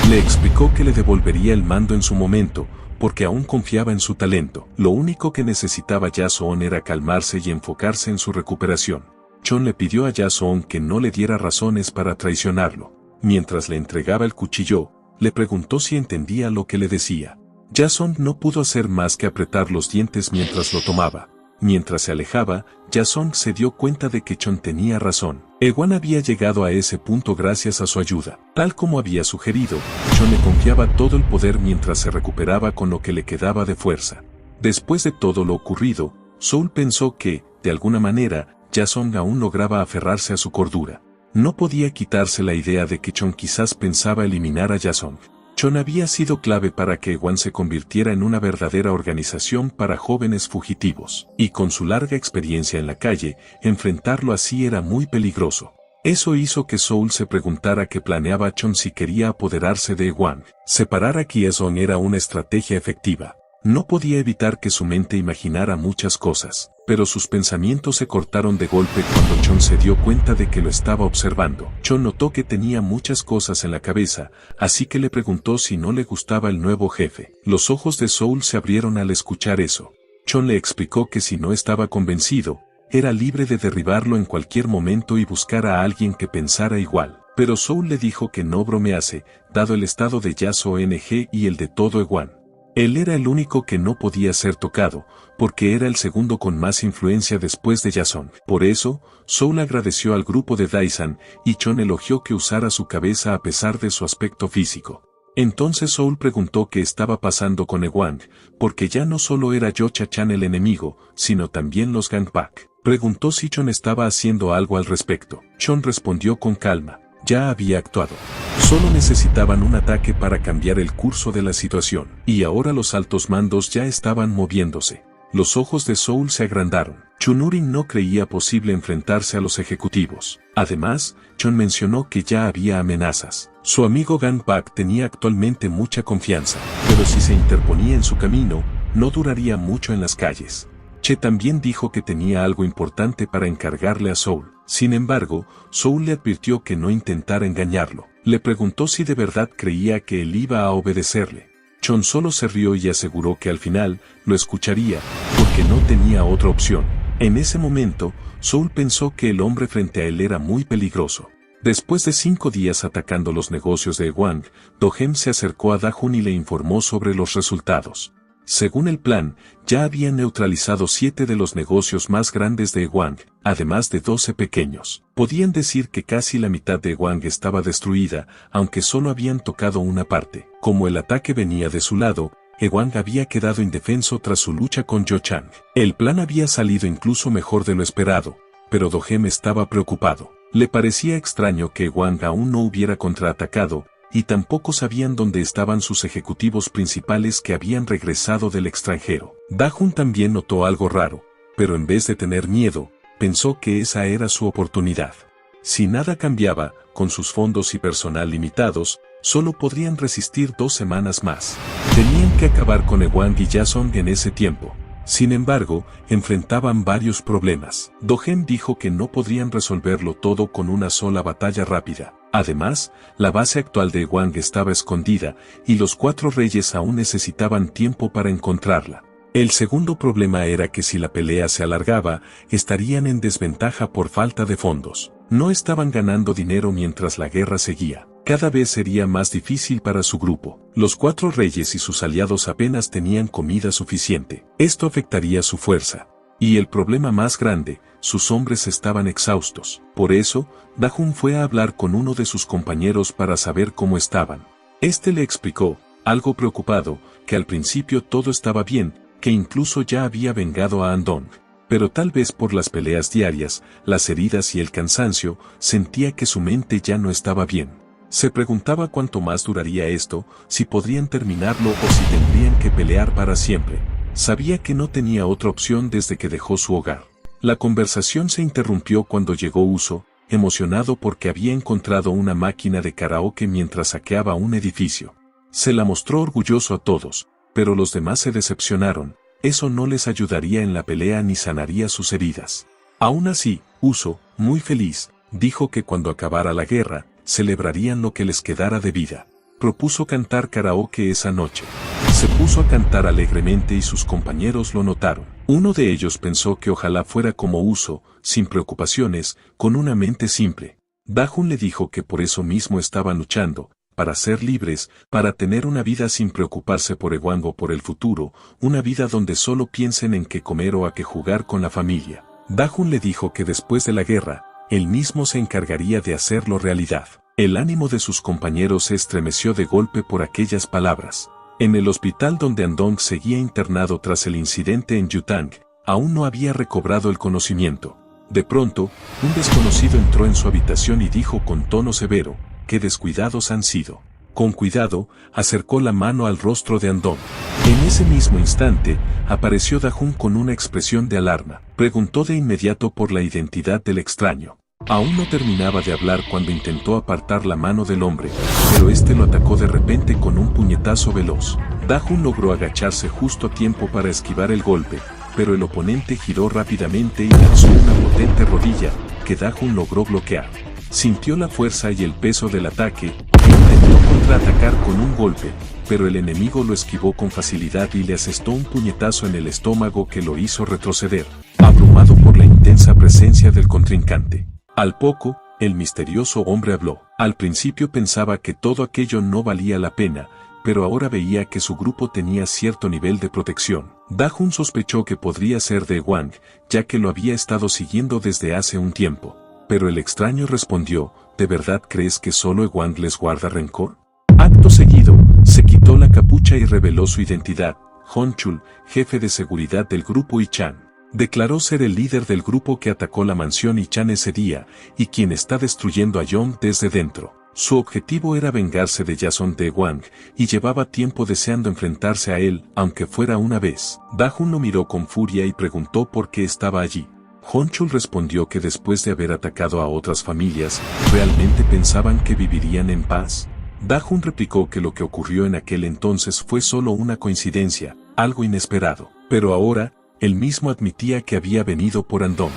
Le explicó que le devolvería el mando en su momento, porque aún confiaba en su talento. Lo único que necesitaba Yasong era calmarse y enfocarse en su recuperación. Chon le pidió a Yasong que no le diera razones para traicionarlo. Mientras le entregaba el cuchillo, le preguntó si entendía lo que le decía. Yasong no pudo hacer más que apretar los dientes mientras lo tomaba. Mientras se alejaba, Yasong se dio cuenta de que Chon tenía razón. Ewan había llegado a ese punto gracias a su ayuda. Tal como había sugerido, Chon le confiaba todo el poder mientras se recuperaba con lo que le quedaba de fuerza. Después de todo lo ocurrido, Soul pensó que, de alguna manera, Yasong aún lograba aferrarse a su cordura. No podía quitarse la idea de que Chon quizás pensaba eliminar a Yasong. Chon había sido clave para que Ewan se convirtiera en una verdadera organización para jóvenes fugitivos, y con su larga experiencia en la calle, enfrentarlo así era muy peligroso. Eso hizo que Soul se preguntara qué planeaba Chon si quería apoderarse de Ewan. Separar a Yasong era una estrategia efectiva. No podía evitar que su mente imaginara muchas cosas, pero sus pensamientos se cortaron de golpe cuando Chon se dio cuenta de que lo estaba observando. Chon notó que tenía muchas cosas en la cabeza, así que le preguntó si no le gustaba el nuevo jefe. Los ojos de Soul se abrieron al escuchar eso. Chon le explicó que si no estaba convencido, era libre de derribarlo en cualquier momento y buscar a alguien que pensara igual. Pero Soul le dijo que no bromease, dado el estado de Yasong y el de todo Ewan. Él era el único que no podía ser tocado, porque era el segundo con más influencia después de Yasong. Por eso, Soul agradeció al grupo de Daesan, y Chon elogió que usara su cabeza a pesar de su aspecto físico. Entonces Soul preguntó qué estaba pasando con Ewan, porque ya no solo era Yo-Cha-Chan el enemigo, sino también los Gangpak. Preguntó si Chon estaba haciendo algo al respecto. Chon respondió con calma. Ya había actuado. Solo necesitaban un ataque para cambiar el curso de la situación. Y ahora los altos mandos ya estaban moviéndose. Los ojos de Soul se agrandaron. Chunurin no creía posible enfrentarse a los ejecutivos. Además, Chon mencionó que ya había amenazas. Su amigo Gangpak tenía actualmente mucha confianza, pero si se interponía en su camino, no duraría mucho en las calles. Che también dijo que tenía algo importante para encargarle a Soul. Sin embargo, Soul le advirtió que no intentara engañarlo. Le preguntó si de verdad creía que él iba a obedecerle. Chon solo se rió y aseguró que al final lo escucharía, porque no tenía otra opción. En ese momento, Soul pensó que el hombre frente a él era muy peligroso. Después de 5 días atacando los negocios de Ewan, Do-Hem se acercó a Da-Hun y le informó sobre los resultados. Según el plan, ya habían neutralizado 7 de los negocios más grandes de Ewan, además de 12 pequeños. Podían decir que casi la mitad de Ewan estaba destruida, aunque solo habían tocado una parte. Como el ataque venía de su lado, Ewan había quedado indefenso tras su lucha con Yo-Chan. El plan había salido incluso mejor de lo esperado, pero Do-Hem estaba preocupado. Le parecía extraño que Ewan aún no hubiera contraatacado, y tampoco sabían dónde estaban sus ejecutivos principales que habían regresado del extranjero. Da-Hun también notó algo raro, pero en vez de tener miedo, pensó que esa era su oportunidad. Si nada cambiaba, con sus fondos y personal limitados, solo podrían resistir 2 semanas más. Tenían que acabar con Ewan y Yasong en ese tiempo. Sin embargo, enfrentaban varios problemas. Do-Hem dijo que no podrían resolverlo todo con una sola batalla rápida. Además, la base actual de Ewan estaba escondida, y los 4 reyes aún necesitaban tiempo para encontrarla. El segundo problema era que si la pelea se alargaba, estarían en desventaja por falta de fondos. No estaban ganando dinero mientras la guerra seguía. Cada vez sería más difícil para su grupo. Los 4 reyes y sus aliados apenas tenían comida suficiente. Esto afectaría su fuerza. Y el problema más grande, sus hombres estaban exhaustos. Por eso, Da-Hun fue a hablar con uno de sus compañeros para saber cómo estaban. Este le explicó, algo preocupado, que al principio todo estaba bien, que incluso ya había vengado a Andong. Pero tal vez por las peleas diarias, las heridas y el cansancio, sentía que su mente ya no estaba bien. Se preguntaba cuánto más duraría esto, si podrían terminarlo o si tendrían que pelear para siempre. Sabía que no tenía otra opción desde que dejó su hogar. La conversación se interrumpió cuando llegó Uso, emocionado porque había encontrado una máquina de karaoke mientras saqueaba un edificio. Se la mostró orgulloso a todos, pero los demás se decepcionaron. Eso no les ayudaría en la pelea ni sanaría sus heridas. Aún así, Uso, muy feliz, dijo que cuando acabara la guerra, celebrarían lo que les quedara de vida. Propuso cantar karaoke esa noche. Se puso a cantar alegremente y sus compañeros lo notaron. Uno de ellos pensó que ojalá fuera como Uso, sin preocupaciones, con una mente simple. Dajun le dijo que por eso mismo estaban luchando, para ser libres, para tener una vida sin preocuparse por Ewang o por el futuro, una vida donde solo piensen en qué comer o a qué jugar con la familia. Dajun le dijo que después de la guerra, él mismo se encargaría de hacerlo realidad. El ánimo de sus compañeros se estremeció de golpe por aquellas palabras. En el hospital donde Andong seguía internado tras el incidente en Yutang, aún no había recobrado el conocimiento. De pronto, un desconocido entró en su habitación y dijo con tono severo, «¡Qué descuidados han sido!». Con cuidado, acercó la mano al rostro de Andong. En ese mismo instante, apareció Dajun con una expresión de alarma. Preguntó de inmediato por la identidad del extraño. Aún no terminaba de hablar cuando intentó apartar la mano del hombre, pero este lo atacó de repente con un puñetazo veloz. Dajun logró agacharse justo a tiempo para esquivar el golpe, pero el oponente giró rápidamente y lanzó una potente rodilla, que Dajun logró bloquear. Sintió la fuerza y el peso del ataque, e intentó contraatacar con un golpe, pero el enemigo lo esquivó con facilidad y le asestó un puñetazo en el estómago que lo hizo retroceder, abrumado por la intensa presencia del contrincante. Al poco, el misterioso hombre habló. Al principio pensaba que todo aquello no valía la pena, pero ahora veía que su grupo tenía cierto nivel de protección. Dajun sospechó que podría ser de Ewang, ya que lo había estado siguiendo desde hace un tiempo. Pero el extraño respondió, ¿de verdad crees que solo Ewang les guarda rencor? Acto seguido, se quitó la capucha y reveló su identidad. Honchul, jefe de seguridad del grupo Ichan. Declaró ser el líder del grupo que atacó la mansión Ichan ese día, y quien está destruyendo a Yong desde dentro. Su objetivo era vengarse de Jason de Ewang, y llevaba tiempo deseando enfrentarse a él, aunque fuera una vez. Dajun lo miró con furia y preguntó por qué estaba allí. Honchul respondió que después de haber atacado a otras familias, ¿realmente pensaban que vivirían en paz? Dajun replicó que lo que ocurrió en aquel entonces fue solo una coincidencia, algo inesperado. Pero ahora, él mismo admitía que había venido por Andong.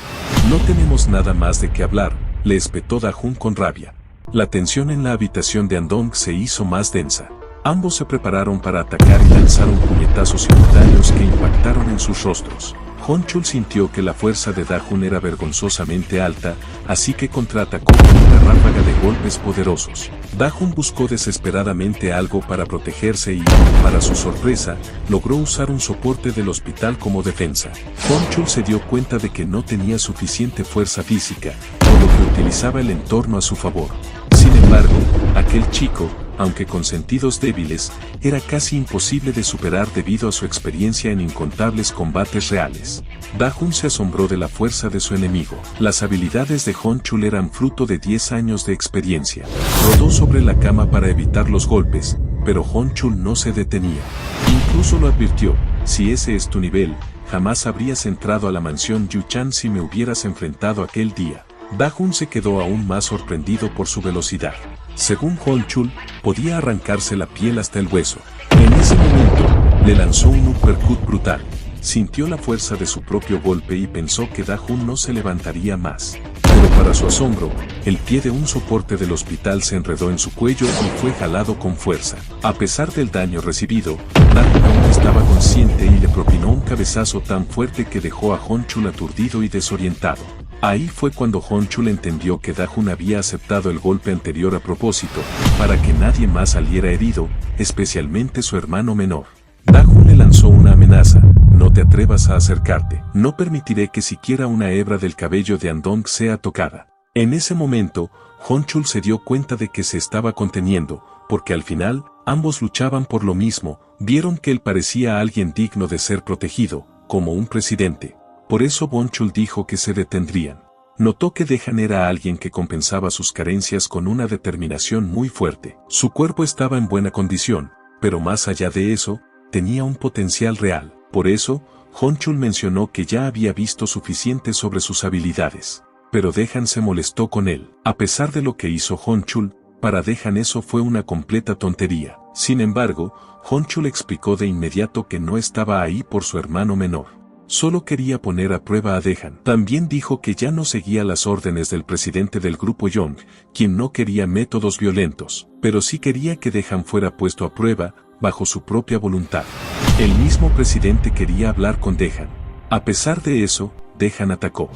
No tenemos nada más de qué hablar, le espetó Dajun con rabia. La tensión en la habitación de Andong se hizo más densa. Ambos se prepararon para atacar y lanzaron puñetazos simultáneos que impactaron en sus rostros. Honchul sintió que la fuerza de Dajun era vergonzosamente alta, así que contraatacó con una ráfaga de golpes poderosos. Dajun buscó desesperadamente algo para protegerse y, para su sorpresa, logró usar un soporte del hospital como defensa. Honchul se dio cuenta de que no tenía suficiente fuerza física, por lo que utilizaba el entorno a su favor. Sin embargo, aquel chico, aunque con sentidos débiles, era casi imposible de superar debido a su experiencia en incontables combates reales. Dajun se asombró de la fuerza de su enemigo. Las habilidades de Honchul eran fruto de 10 años de experiencia. Rodó sobre la cama para evitar los golpes, pero Honchul no se detenía. Incluso lo advirtió, si ese es tu nivel, jamás habrías entrado a la mansión Yuchan si me hubieras enfrentado aquel día. Dajun se quedó aún más sorprendido por su velocidad. Según Honchul, podía arrancarse la piel hasta el hueso. En ese momento, le lanzó un uppercut brutal. Sintió la fuerza de su propio golpe y pensó que Dajun no se levantaría más. Pero para su asombro, el pie de un soporte del hospital se enredó en su cuello y fue jalado con fuerza. A pesar del daño recibido, Dajun aún estaba consciente y le propinó un cabezazo tan fuerte que dejó a Honchul aturdido y desorientado. Ahí fue cuando Honchul entendió que Dajun había aceptado el golpe anterior a propósito, para que nadie más saliera herido, especialmente su hermano menor. Dajun le lanzó una amenaza, no te atrevas a acercarte, no permitiré que siquiera una hebra del cabello de Andong sea tocada. En ese momento, Honchul se dio cuenta de que se estaba conteniendo, porque al final, ambos luchaban por lo mismo, vieron que él parecía alguien digno de ser protegido, como un presidente. Por eso Bonchul dijo que se detendrían. Notó que Dejan era alguien que compensaba sus carencias con una determinación muy fuerte. Su cuerpo estaba en buena condición, pero más allá de eso, tenía un potencial real. Por eso, Honchul mencionó que ya había visto suficiente sobre sus habilidades. Pero Dejan se molestó con él. A pesar de lo que hizo Honchul, para Dejan eso fue una completa tontería. Sin embargo, Honchul explicó de inmediato que no estaba ahí por su hermano menor. Solo quería poner a prueba a Dejan. También dijo que ya no seguía las órdenes del presidente del grupo Young, quien no quería métodos violentos, pero sí quería que Dejan fuera puesto a prueba, bajo su propia voluntad. El mismo presidente quería hablar con Dejan. A pesar de eso, Dejan atacó.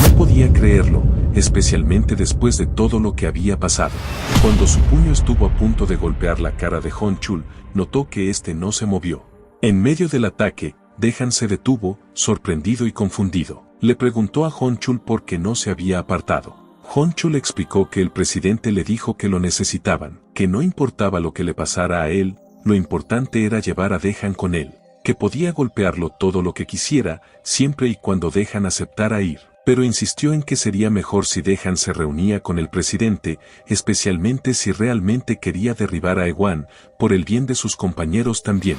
No podía creerlo, especialmente después de todo lo que había pasado. Cuando su puño estuvo a punto de golpear la cara de Honchul, notó que este no se movió. En medio del ataque, Dejan se detuvo, sorprendido y confundido. Le preguntó a Honchul por qué no se había apartado. Honchul explicó que el presidente le dijo que lo necesitaban, que no importaba lo que le pasara a él, lo importante era llevar a Dejan con él, que podía golpearlo todo lo que quisiera, siempre y cuando Dejan aceptara ir. Pero insistió en que sería mejor si Dejan se reunía con el presidente, especialmente si realmente quería derribar a Ewan, por el bien de sus compañeros también.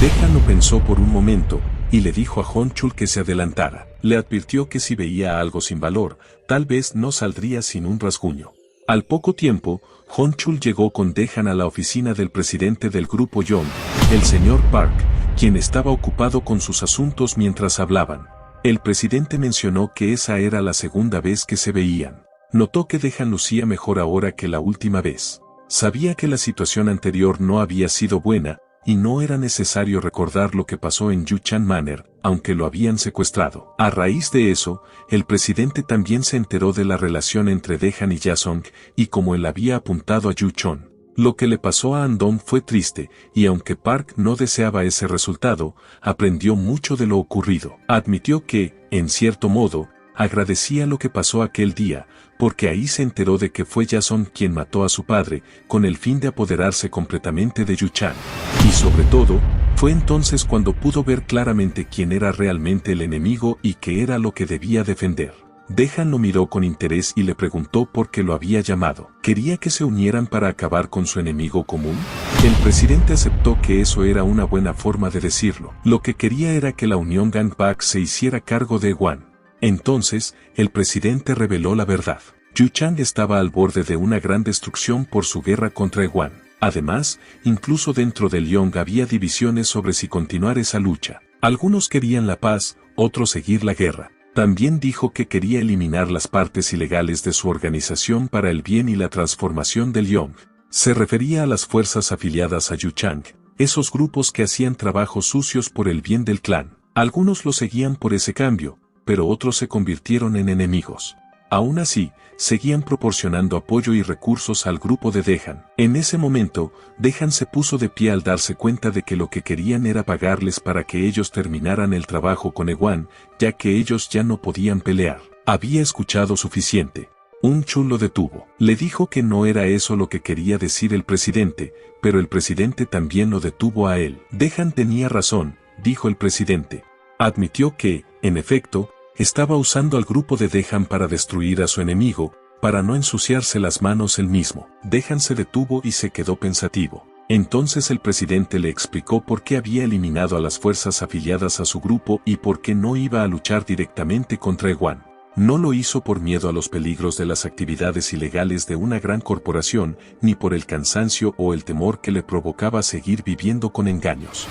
Dejan lo pensó por un momento, y le dijo a Honchul que se adelantara. Le advirtió que si veía algo sin valor, tal vez no saldría sin un rasguño. Al poco tiempo, Honchul llegó con Dejan a la oficina del presidente del grupo Young, el señor Park, quien estaba ocupado con sus asuntos mientras hablaban. El presidente mencionó que esa era la segunda vez que se veían. Notó que Dejan lucía mejor ahora que la última vez. Sabía que la situación anterior no había sido buena, y no era necesario recordar lo que pasó en Yuchan Manor, aunque lo habían secuestrado. A raíz de eso, el presidente también se enteró de la relación entre Dejan y Jasong, y como él había apuntado a Yuchon. Lo que le pasó a Andong fue triste, y aunque Park no deseaba ese resultado, aprendió mucho de lo ocurrido. Admitió que, en cierto modo, agradecía lo que pasó aquel día, porque ahí se enteró de que fue Jasong quien mató a su padre, con el fin de apoderarse completamente de Yuchan. Y sobre todo, fue entonces cuando pudo ver claramente quién era realmente el enemigo y qué era lo que debía defender. Dejan lo miró con interés y le preguntó por qué lo había llamado. ¿Quería que se unieran para acabar con su enemigo común? El presidente aceptó que eso era una buena forma de decirlo. Lo que quería era que la Unión Gangbak se hiciera cargo de Ewan. Entonces, el presidente reveló la verdad. Yuchang estaba al borde de una gran destrucción por su guerra contra Ewan. Además, incluso dentro del Young había divisiones sobre si continuar esa lucha. Algunos querían la paz, otros seguir la guerra. También dijo que quería eliminar las partes ilegales de su organización para el bien y la transformación del Young. Se refería a las fuerzas afiliadas a Yuchang, esos grupos que hacían trabajos sucios por el bien del clan. Algunos lo seguían por ese cambio, pero otros se convirtieron en enemigos. Aún así, seguían proporcionando apoyo y recursos al grupo de Dejan. En ese momento, Dejan se puso de pie al darse cuenta de que lo que querían era pagarles para que ellos terminaran el trabajo con Ewan, ya que ellos ya no podían pelear. Había escuchado suficiente. Un chul lo detuvo. Le dijo que no era eso lo que quería decir el presidente, pero el presidente también lo detuvo a él. Dejan tenía razón, dijo el presidente. Admitió que, en efecto, estaba usando al grupo de Dejan para destruir a su enemigo, para no ensuciarse las manos él mismo. Dejan se detuvo y se quedó pensativo. Entonces el presidente le explicó por qué había eliminado a las fuerzas afiliadas a su grupo y por qué no iba a luchar directamente contra Ewan. No lo hizo por miedo a los peligros de las actividades ilegales de una gran corporación, ni por el cansancio o el temor que le provocaba seguir viviendo con engaños.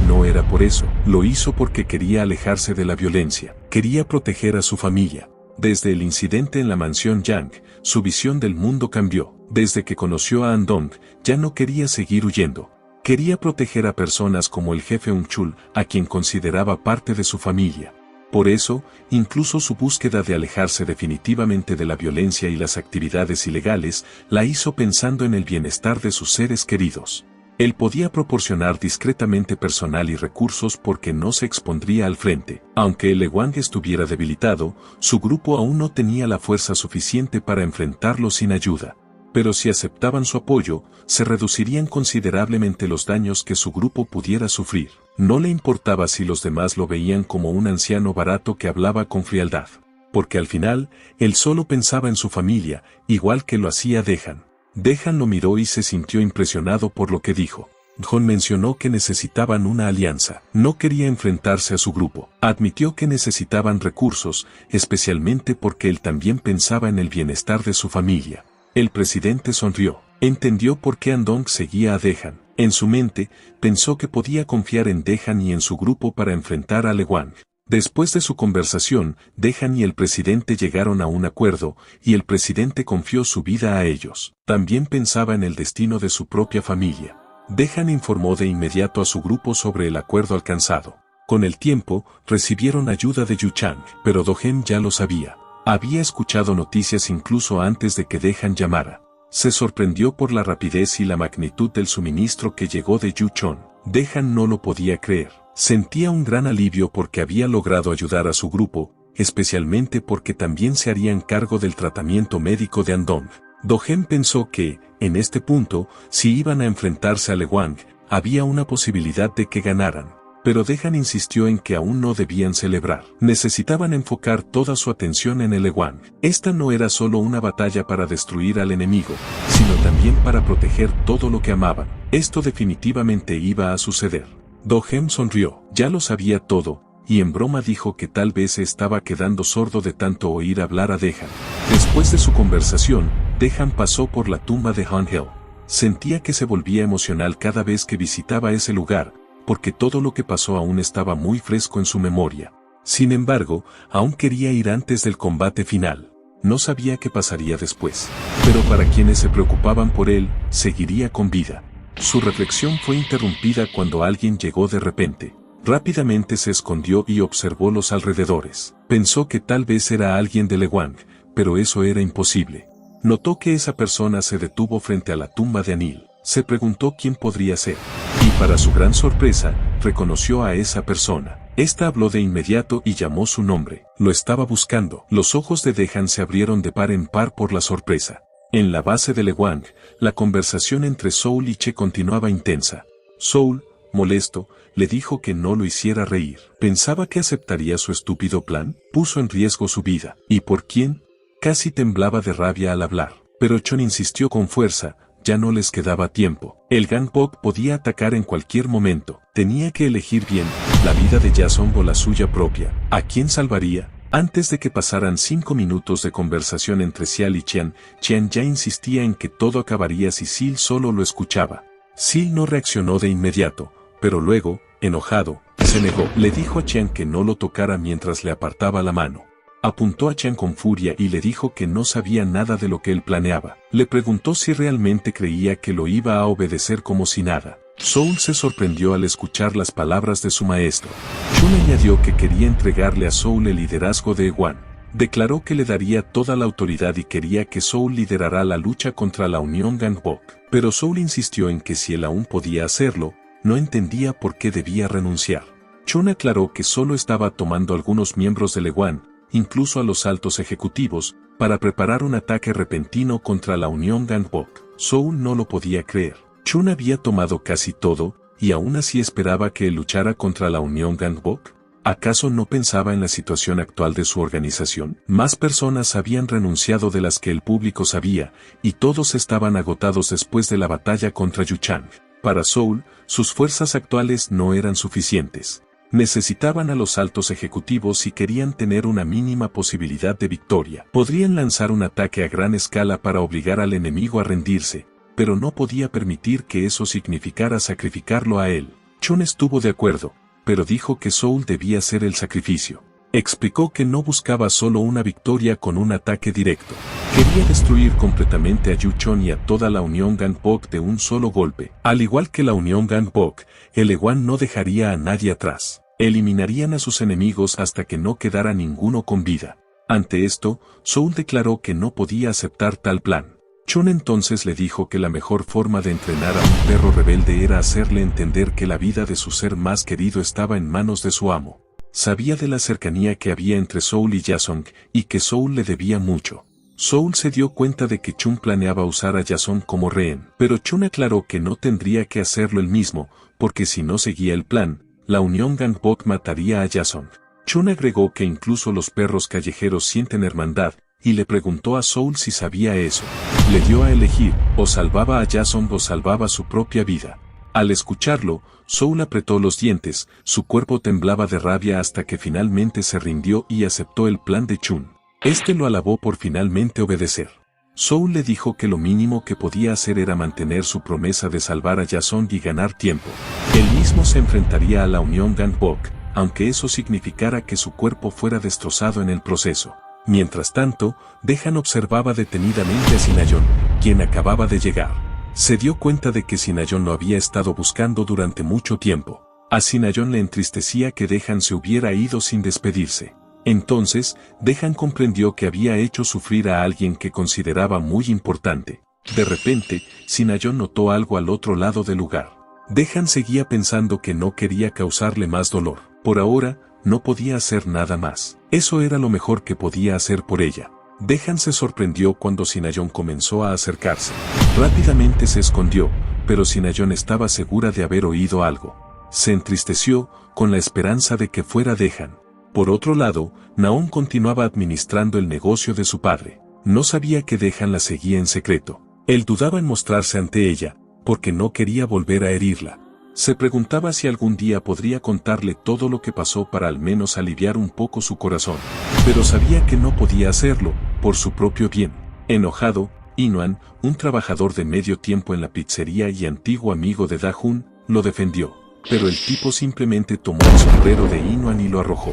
No era por eso. Lo hizo porque quería alejarse de la violencia. Quería proteger a su familia. Desde el incidente en la mansión Yang, su visión del mundo cambió. Desde que conoció a Andong, ya no quería seguir huyendo. Quería proteger a personas como el jefe Unchul, a quien consideraba parte de su familia. Por eso, incluso su búsqueda de alejarse definitivamente de la violencia y las actividades ilegales, la hizo pensando en el bienestar de sus seres queridos. Él podía proporcionar discretamente personal y recursos porque no se expondría al frente. Aunque el Ewan estuviera debilitado, su grupo aún no tenía la fuerza suficiente para enfrentarlo sin ayuda. pero si aceptaban su apoyo, se reducirían considerablemente los daños que su grupo pudiera sufrir. No le importaba si los demás lo veían como un anciano barato que hablaba con frialdad, porque al final, él solo pensaba en su familia, igual que lo hacía Dejan. Dejan lo miró y se sintió impresionado por lo que dijo. John mencionó que necesitaban una alianza. No quería enfrentarse a su grupo. Admitió que necesitaban recursos, especialmente porque él también pensaba en el bienestar de su familia. El presidente sonrió. Entendió por qué Andong seguía a Dejan. En su mente, pensó que podía confiar en Dejan y en su grupo para enfrentar a Lewang. Después de su conversación, Dejan y el presidente llegaron a un acuerdo, y el presidente confió su vida a ellos. También pensaba en el destino de su propia familia. Dejan informó de inmediato a su grupo sobre el acuerdo alcanzado. Con el tiempo, recibieron ayuda de Yuchang, pero Dogen ya lo sabía. Había escuchado noticias incluso antes de que Dejan llamara. Se sorprendió por la rapidez y la magnitud del suministro que llegó de Yuchon. Dejan no lo podía creer. Sentía un gran alivio porque había logrado ayudar a su grupo, especialmente porque también se harían cargo del tratamiento médico de Andong. Dogen pensó que, en este punto, si iban a enfrentarse a Lewang, había una posibilidad de que ganaran. Pero Dejan insistió en que aún no debían celebrar. Necesitaban enfocar toda su atención en el Lewang. Esta no era solo una batalla para destruir al enemigo, sino también para proteger todo lo que amaban. Esto definitivamente iba a suceder. Dogen sonrió. Ya lo sabía todo, y en broma dijo que tal vez se estaba quedando sordo de tanto oír hablar a Dejan. Después de su conversación, Dejan pasó por la tumba de Han Hel. Sentía que se volvía emocional cada vez que visitaba ese lugar, porque todo lo que pasó aún estaba muy fresco en su memoria. Sin embargo, aún quería ir antes del combate final. No sabía qué pasaría después. Pero para quienes se preocupaban por él, seguiría con vida. Su reflexión fue interrumpida cuando alguien llegó de repente. Rápidamente se escondió y observó los alrededores. Pensó que tal vez era alguien de Lewang, pero eso era imposible. Notó que esa persona se detuvo frente a la tumba de Anil. Se preguntó quién podría ser. Y para su gran sorpresa, reconoció a esa persona. Esta habló de inmediato y llamó su nombre. Lo estaba buscando. Los ojos de Dejan se abrieron de par en par por la sorpresa. En la base de Lewang, la conversación entre Soul y Che continuaba intensa. Soul, molesto, le dijo que no lo hiciera reír. ¿Pensaba que aceptaría su estúpido plan? Puso en riesgo su vida. ¿Y por quién? Casi temblaba de rabia al hablar. Pero Chon insistió con fuerza. Ya no les quedaba tiempo. El Gangbok podía atacar en cualquier momento. Tenía que elegir bien, la vida de Jason o la suya propia. ¿A quién salvaría? Antes de que pasaran 5 minutos de conversación entre Xial y Qian, Qian ya insistía en que todo acabaría si Sil solo lo escuchaba. Sil no reaccionó de inmediato, pero luego, enojado, se negó. Le dijo a Qian que no lo tocara mientras le apartaba la mano. Apuntó a Qian con furia y le dijo que no sabía nada de lo que él planeaba. Le preguntó si realmente creía que lo iba a obedecer como si nada. Soul se sorprendió al escuchar las palabras de su maestro. Chun añadió que quería entregarle a Soul el liderazgo de Ewan. Declaró que le daría toda la autoridad y quería que Soul liderara la lucha contra la Unión Gangbok. Pero Soul insistió en que si él aún podía hacerlo, no entendía por qué debía renunciar. Chun aclaró que solo estaba tomando algunos miembros de Ewan, incluso a los altos ejecutivos, para preparar un ataque repentino contra la Unión Gangbok. Soul no lo podía creer. Chun había tomado casi todo, y aún así esperaba que él luchara contra la Unión Gangbok. ¿Acaso no pensaba en la situación actual de su organización? Más personas habían renunciado de las que el público sabía, y todos estaban agotados después de la batalla contra Yuchang. Para Soul, sus fuerzas actuales no eran suficientes. Necesitaban a los altos ejecutivos si querían tener una mínima posibilidad de victoria. Podrían lanzar un ataque a gran escala para obligar al enemigo a rendirse, pero no podía permitir que eso significara sacrificarlo a él. Chun estuvo de acuerdo, pero dijo que Soul debía hacer el sacrificio. Explicó que no buscaba solo una victoria con un ataque directo. Quería destruir completamente a Yuchon y a toda la Unión Gangbok de un solo golpe. Al igual que la Unión Gangbok, el Ewan no dejaría a nadie atrás. Eliminarían a sus enemigos hasta que no quedara ninguno con vida. Ante esto, Soul declaró que no podía aceptar tal plan. Chun entonces le dijo que la mejor forma de entrenar a un perro rebelde era hacerle entender que la vida de su ser más querido estaba en manos de su amo. Sabía de la cercanía que había entre Soul y Jasong, y que Soul le debía mucho. Soul se dio cuenta de que Chun planeaba usar a Jason como rehén, pero Chun aclaró que no tendría que hacerlo él mismo, porque si no seguía el plan, la Unión Gangbok mataría a Jason. Chun agregó que incluso los perros callejeros sienten hermandad, y le preguntó a Soul si sabía eso. Le dio a elegir, o salvaba a Jason o salvaba su propia vida. Al escucharlo, Soul apretó los dientes, su cuerpo temblaba de rabia hasta que finalmente se rindió y aceptó el plan de Chun. Este lo alabó por finalmente obedecer. Soul le dijo que lo mínimo que podía hacer era mantener su promesa de salvar a Jason y ganar tiempo. Él mismo se enfrentaría a la Unión Gangbok, aunque eso significara que su cuerpo fuera destrozado en el proceso. Mientras tanto, Dejan observaba detenidamente a Sinayon, quien acababa de llegar. Se dio cuenta de que Sinayon lo había estado buscando durante mucho tiempo. A Sinayon le entristecía que Dejan se hubiera ido sin despedirse. Entonces, Dejan comprendió que había hecho sufrir a alguien que consideraba muy importante. De repente, Sinayon notó algo al otro lado del lugar. Dejan seguía pensando que no quería causarle más dolor. Por ahora, no podía hacer nada más. Eso era lo mejor que podía hacer por ella. Dejan se sorprendió cuando Sinayon comenzó a acercarse. Rápidamente se escondió, pero Sinayon estaba segura de haber oído algo. Se entristeció, con la esperanza de que fuera Dejan. Por otro lado, Naon continuaba administrando el negocio de su padre. No sabía que Dejan la seguía en secreto. Él dudaba en mostrarse ante ella, porque no quería volver a herirla. Se preguntaba si algún día podría contarle todo lo que pasó para al menos aliviar un poco su corazón. Pero sabía que no podía hacerlo, por su propio bien. Enojado, Inuan, un trabajador de medio tiempo en la pizzería y antiguo amigo de Da-hun, lo defendió. Pero el tipo simplemente tomó el sombrero de Inuan y lo arrojó.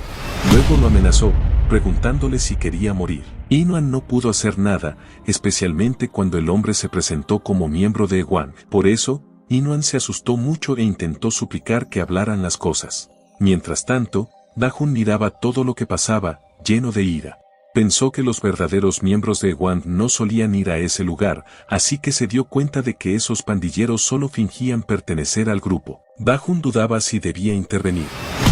Luego lo amenazó, preguntándole si quería morir. Inuan no pudo hacer nada, especialmente cuando el hombre se presentó como miembro de Ewang. Por eso, Inuan se asustó mucho e intentó suplicar que hablaran las cosas. Mientras tanto, Da-hun miraba todo lo que pasaba, lleno de ira. Pensó que los verdaderos miembros de Ewang no solían ir a ese lugar, así que se dio cuenta de que esos pandilleros solo fingían pertenecer al grupo. Da-hun dudaba si debía intervenir.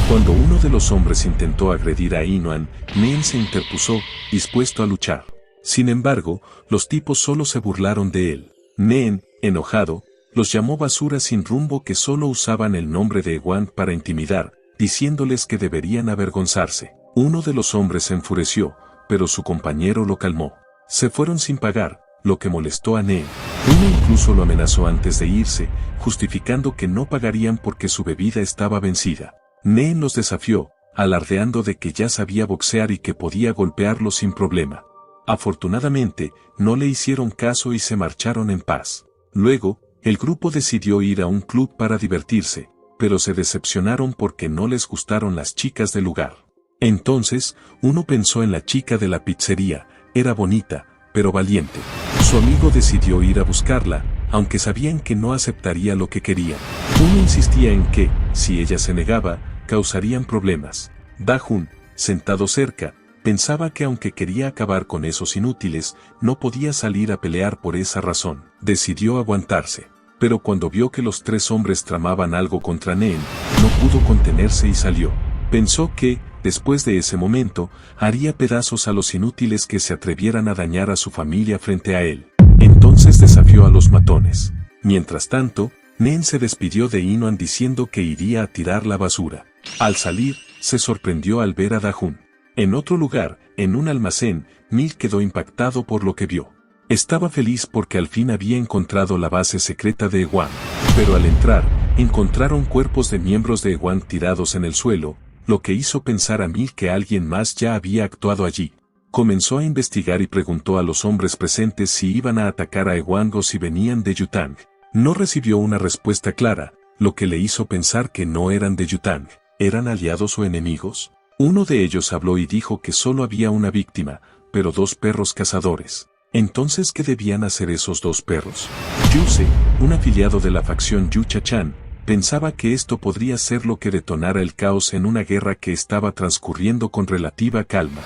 Cuando uno de los hombres intentó agredir a Inuan, Neen se interpuso, dispuesto a luchar. Sin embargo, los tipos solo se burlaron de él. Neen, enojado, los llamó basura sin rumbo que solo usaban el nombre de Ewang para intimidar, diciéndoles que deberían avergonzarse. Uno de los hombres se enfureció, pero su compañero lo calmó. Se fueron sin pagar, lo que molestó a Neen. Uno incluso lo amenazó antes de irse, justificando que no pagarían porque su bebida estaba vencida. Neen los desafió, alardeando de que ya sabía boxear y que podía golpearlos sin problema. Afortunadamente, no le hicieron caso y se marcharon en paz. Luego, el grupo decidió ir a un club para divertirse, pero se decepcionaron porque no les gustaron las chicas del lugar. Entonces, uno pensó en la chica de la pizzería, era bonita, pero valiente. Su amigo decidió ir a buscarla, aunque sabían que no aceptaría lo que querían. Uno insistía en que, si ella se negaba, causarían problemas. Da-hun, sentado cerca, pensaba que aunque quería acabar con esos inútiles, no podía salir a pelear por esa razón. Decidió aguantarse. Pero cuando vio que los tres hombres tramaban algo contra Neen, no pudo contenerse y salió. Pensó que, después de ese momento, haría pedazos a los inútiles que se atrevieran a dañar a su familia frente a él. Entonces desafió a los matones. Mientras tanto, Neen se despidió de Inuan diciendo que iría a tirar la basura. Al salir, se sorprendió al ver a Da-hun. En otro lugar, en un almacén, Mil quedó impactado por lo que vio. Estaba feliz porque al fin había encontrado la base secreta de Ewang. Pero al entrar, encontraron cuerpos de miembros de Ewang tirados en el suelo, lo que hizo pensar a Mil que alguien más ya había actuado allí. Comenzó a investigar y preguntó a los hombres presentes si iban a atacar a Ewang o si venían de Yutang. No recibió una respuesta clara, lo que le hizo pensar que no eran de Yutang. ¿Eran aliados o enemigos? Uno de ellos habló y dijo que solo había una víctima, pero 2 perros cazadores. Entonces, ¿qué debían hacer esos 2 perros? Yuse, un afiliado de la facción Yucha-chan, pensaba que esto podría ser lo que detonara el caos en una guerra que estaba transcurriendo con relativa calma.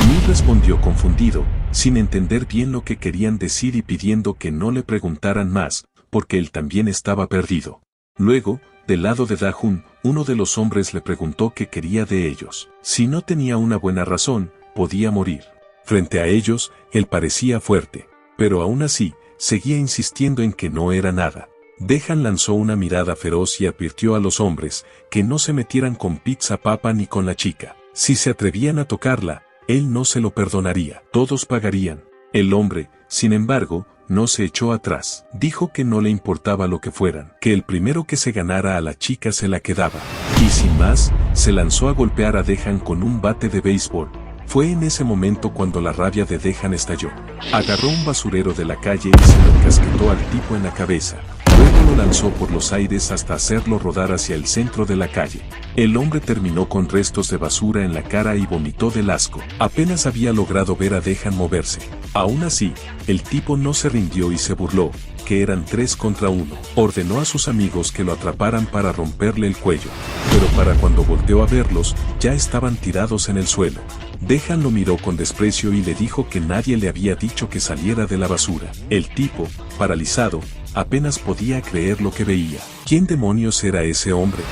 Mil respondió confundido, sin entender bien lo que querían decir y pidiendo que no le preguntaran más, porque él también estaba perdido. Luego, del lado de Da-hun, uno de los hombres le preguntó qué quería de ellos. Si no tenía una buena razón, podía morir. Frente a ellos, él parecía fuerte, pero aún así, seguía insistiendo en que no era nada. Dejan lanzó una mirada feroz y advirtió a los hombres que no se metieran con Pizza Papa ni con la chica. Si se atrevían a tocarla, él no se lo perdonaría. Todos pagarían. El hombre, sin embargo, no se echó atrás. Dijo que no le importaba lo que fueran, que el primero que se ganara a la chica se la quedaba. Y sin más, se lanzó a golpear a Dejan con un bate de béisbol. Fue en ese momento cuando la rabia de Dejan estalló. Agarró un basurero de la calle y se lo encasquetó al tipo en la cabeza. Luego lo lanzó por los aires hasta hacerlo rodar hacia el centro de la calle. El hombre terminó con restos de basura en la cara y vomitó del asco. Apenas había logrado ver a Dejan moverse. Aún así, el tipo no se rindió y se burló, que eran 3 contra 1. Ordenó a sus amigos que lo atraparan para romperle el cuello. Pero para cuando volteó a verlos, ya estaban tirados en el suelo. Dejan lo miró con desprecio y le dijo que nadie le había dicho que saliera de la basura. El tipo, paralizado, apenas podía creer lo que veía. ¿Quién demonios era ese hombre?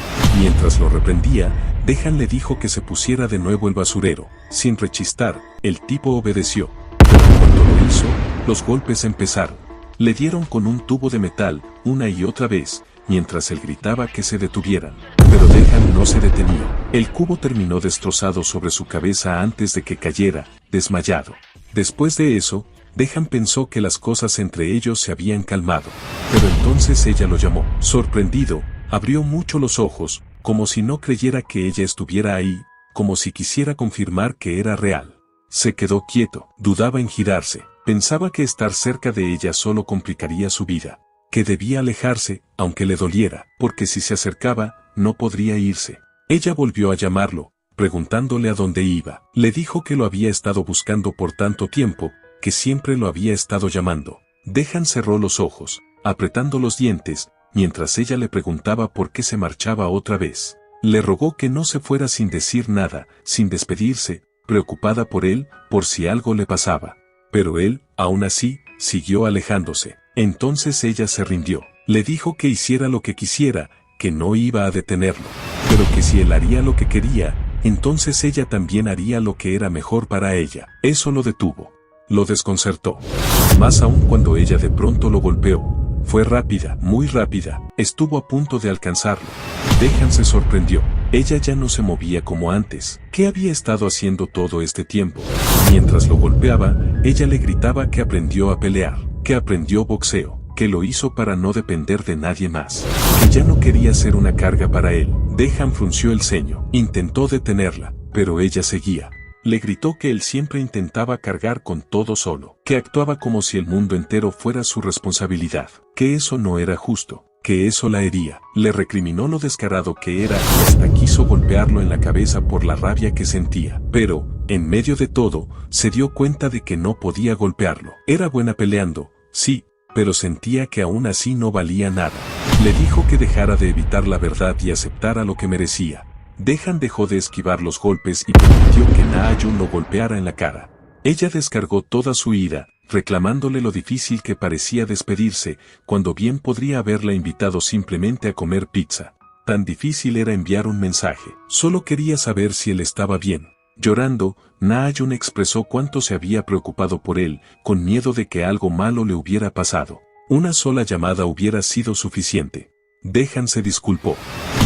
Mientras lo reprendía, Dejan le dijo que se pusiera de nuevo el basurero. Sin rechistar, el tipo obedeció. Pero cuando lo hizo, los golpes empezaron. Le dieron con un tubo de metal, una y otra vez, mientras él gritaba que se detuvieran. Pero Dejan no se detenía. El cubo terminó destrozado sobre su cabeza antes de que cayera, desmayado. Después de eso, Dejan pensó que las cosas entre ellos se habían calmado. Pero entonces ella lo llamó. Sorprendido, abrió mucho los ojos, como si no creyera que ella estuviera ahí, como si quisiera confirmar que era real. Se quedó quieto, dudaba en girarse, pensaba que estar cerca de ella solo complicaría su vida, que debía alejarse, aunque le doliera, porque si se acercaba, no podría irse. Ella volvió a llamarlo, preguntándole a dónde iba. Le dijo que lo había estado buscando por tanto tiempo, que siempre lo había estado llamando. Dejan cerró los ojos, apretando los dientes, mientras ella le preguntaba por qué se marchaba otra vez. Le rogó que no se fuera sin decir nada, sin despedirse, preocupada por él, por si algo le pasaba. Pero él, aún así, siguió alejándose. Entonces ella se rindió. Le dijo que hiciera lo que quisiera, que no iba a detenerlo, pero que si él haría lo que quería, entonces ella también haría lo que era mejor para ella. Eso lo detuvo. Lo desconcertó. Más aún cuando ella de pronto lo golpeó. Fue rápida, muy rápida. Estuvo a punto de alcanzarlo. Dejan se sorprendió. Ella ya no se movía como antes. ¿Qué había estado haciendo todo este tiempo? Mientras lo golpeaba, ella le gritaba que aprendió a pelear, que aprendió boxeo, que lo hizo para no depender de nadie más, que ya no quería ser una carga para él. Dejan frunció el ceño. Intentó detenerla, pero ella seguía. Le gritó que él siempre intentaba cargar con todo solo, que actuaba como si el mundo entero fuera su responsabilidad, que eso no era justo, que eso la hería. Le recriminó lo descarado que era y hasta quiso golpearlo en la cabeza por la rabia que sentía. Pero, en medio de todo, se dio cuenta de que no podía golpearlo. Era buena peleando, sí, pero sentía que aún así no valía nada. Le dijo que dejara de evitar la verdad y aceptara lo que merecía. Dejan dejó de esquivar los golpes y permitió que Na-Jun lo golpeara en la cara. Ella descargó toda su ira, reclamándole lo difícil que parecía despedirse, cuando bien podría haberla invitado simplemente a comer pizza. Tan difícil era enviar un mensaje. Solo quería saber si él estaba bien. Llorando, Na-Jun expresó cuánto se había preocupado por él, con miedo de que algo malo le hubiera pasado. Una sola llamada hubiera sido suficiente. Dejan se disculpó.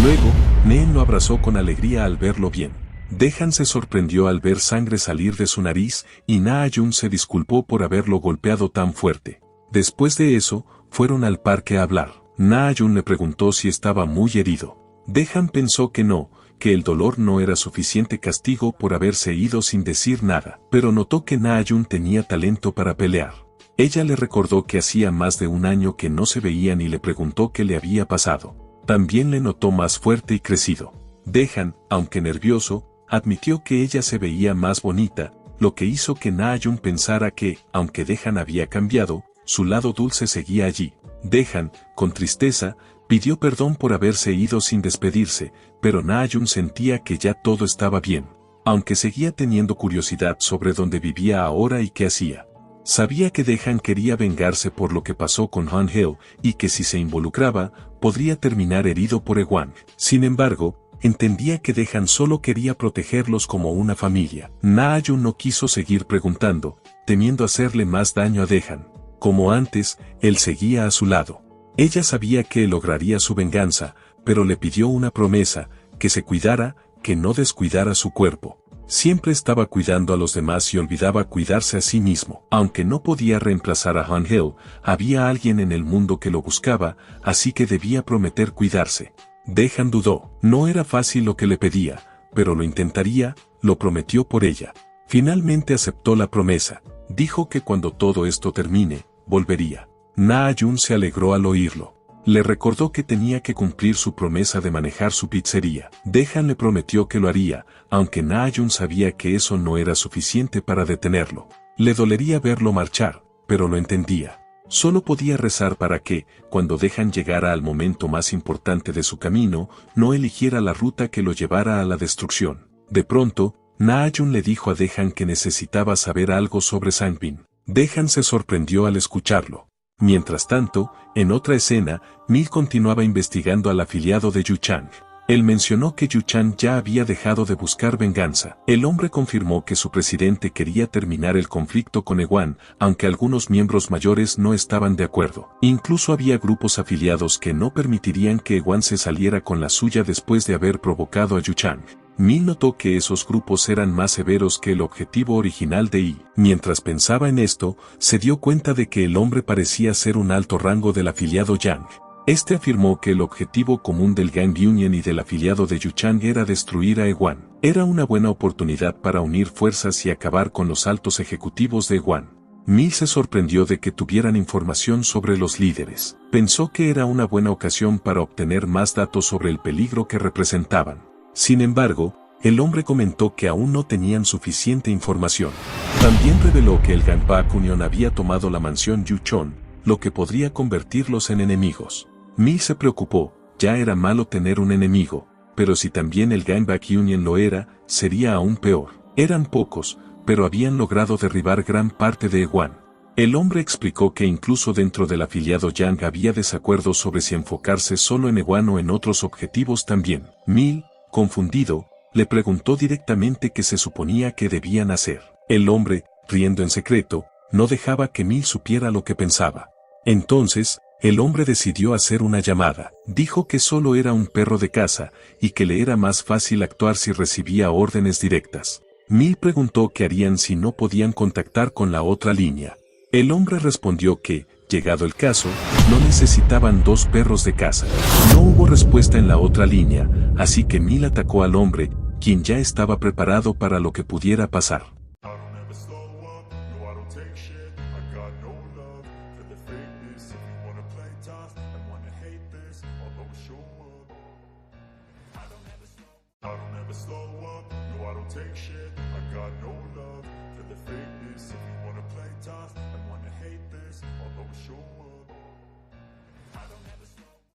Luego, Neen lo abrazó con alegría al verlo bien. Dejan se sorprendió al ver sangre salir de su nariz y Na-Jun se disculpó por haberlo golpeado tan fuerte. Después de eso, fueron al parque a hablar. Na-Jun le preguntó si estaba muy herido. Dejan pensó que no, que el dolor no era suficiente castigo por haberse ido sin decir nada, pero notó que Na-Jun tenía talento para pelear. Ella le recordó que hacía más de un año que no se veían y le preguntó qué le había pasado. También le notó más fuerte y crecido. Dejan, aunque nervioso, admitió que ella se veía más bonita, lo que hizo que Na-Jun pensara que, aunque Dejan había cambiado, su lado dulce seguía allí. Dejan, con tristeza, pidió perdón por haberse ido sin despedirse, pero Na-Jun sentía que ya todo estaba bien, aunque seguía teniendo curiosidad sobre dónde vivía ahora y qué hacía. Sabía que Dejan quería vengarse por lo que pasó con Han-Heo y que si se involucraba, podría terminar herido por Ewang. Sin embargo, entendía que Dejan solo quería protegerlos como una familia. Na-Jun no quiso seguir preguntando, temiendo hacerle más daño a Dejan. Como antes, él seguía a su lado. Ella sabía que él lograría su venganza, pero le pidió una promesa, que se cuidara, que no descuidara su cuerpo. Siempre estaba cuidando a los demás y olvidaba cuidarse a sí mismo. Aunque no podía reemplazar a Han Hel, había alguien en el mundo que lo buscaba, así que debía prometer cuidarse. Dejan dudó. No era fácil lo que le pedía, pero lo intentaría, lo prometió por ella. Finalmente aceptó la promesa. Dijo que cuando todo esto termine, volvería. Na-Jun se alegró al oírlo. Le recordó que tenía que cumplir su promesa de manejar su pizzería. Dejan le prometió que lo haría, aunque Na-Jun sabía que eso no era suficiente para detenerlo. Le dolería verlo marchar, pero lo entendía. Solo podía rezar para que, cuando Dejan llegara al momento más importante de su camino, no eligiera la ruta que lo llevara a la destrucción. De pronto, Na-Jun le dijo a Dejan que necesitaba saber algo sobre Sangbin. Dejan se sorprendió al escucharlo. Mientras tanto, en otra escena, Mil continuaba investigando al afiliado de Yuchang. Él mencionó que Yuchang ya había dejado de buscar venganza. El hombre confirmó que su presidente quería terminar el conflicto con Ewan, aunque algunos miembros mayores no estaban de acuerdo. Incluso había grupos afiliados que no permitirían que Ewan se saliera con la suya después de haber provocado a Yuchang. Mil notó que esos grupos eran más severos que el objetivo original de Yi. Mientras pensaba en esto, se dio cuenta de que el hombre parecía ser un alto rango del afiliado Yang. Este afirmó que el objetivo común del Gang Union y del afiliado de Yuchang era destruir a Ewan. Era una buena oportunidad para unir fuerzas y acabar con los altos ejecutivos de Ewan. Mil se sorprendió de que tuvieran información sobre los líderes. Pensó que era una buena ocasión para obtener más datos sobre el peligro que representaban. Sin embargo, el hombre comentó que aún no tenían suficiente información. También reveló que el Gangbak Union había tomado la mansión Yuchon, lo que podría convertirlos en enemigos. Mil se preocupó, ya era malo tener un enemigo, pero si también el Gangbak Union lo era, sería aún peor. Eran pocos, pero habían logrado derribar gran parte de Ewan. El hombre explicó que incluso dentro del afiliado Yang había desacuerdos sobre si enfocarse solo en Ewan o en otros objetivos también. Mil, confundido, le preguntó directamente qué se suponía que debían hacer. El hombre, riendo en secreto, no dejaba que Mil supiera lo que pensaba. Entonces, el hombre decidió hacer una llamada. Dijo que solo era un perro de caza, y que le era más fácil actuar si recibía órdenes directas. Mil preguntó qué harían si no podían contactar con la otra línea. El hombre respondió que, llegado el caso, no necesitaban dos perros de caza. No hubo respuesta en la otra línea, así que Mil atacó al hombre, quien ya estaba preparado para lo que pudiera pasar. Slow up, if you wanna play tough and wanna hate this, I'll always show up.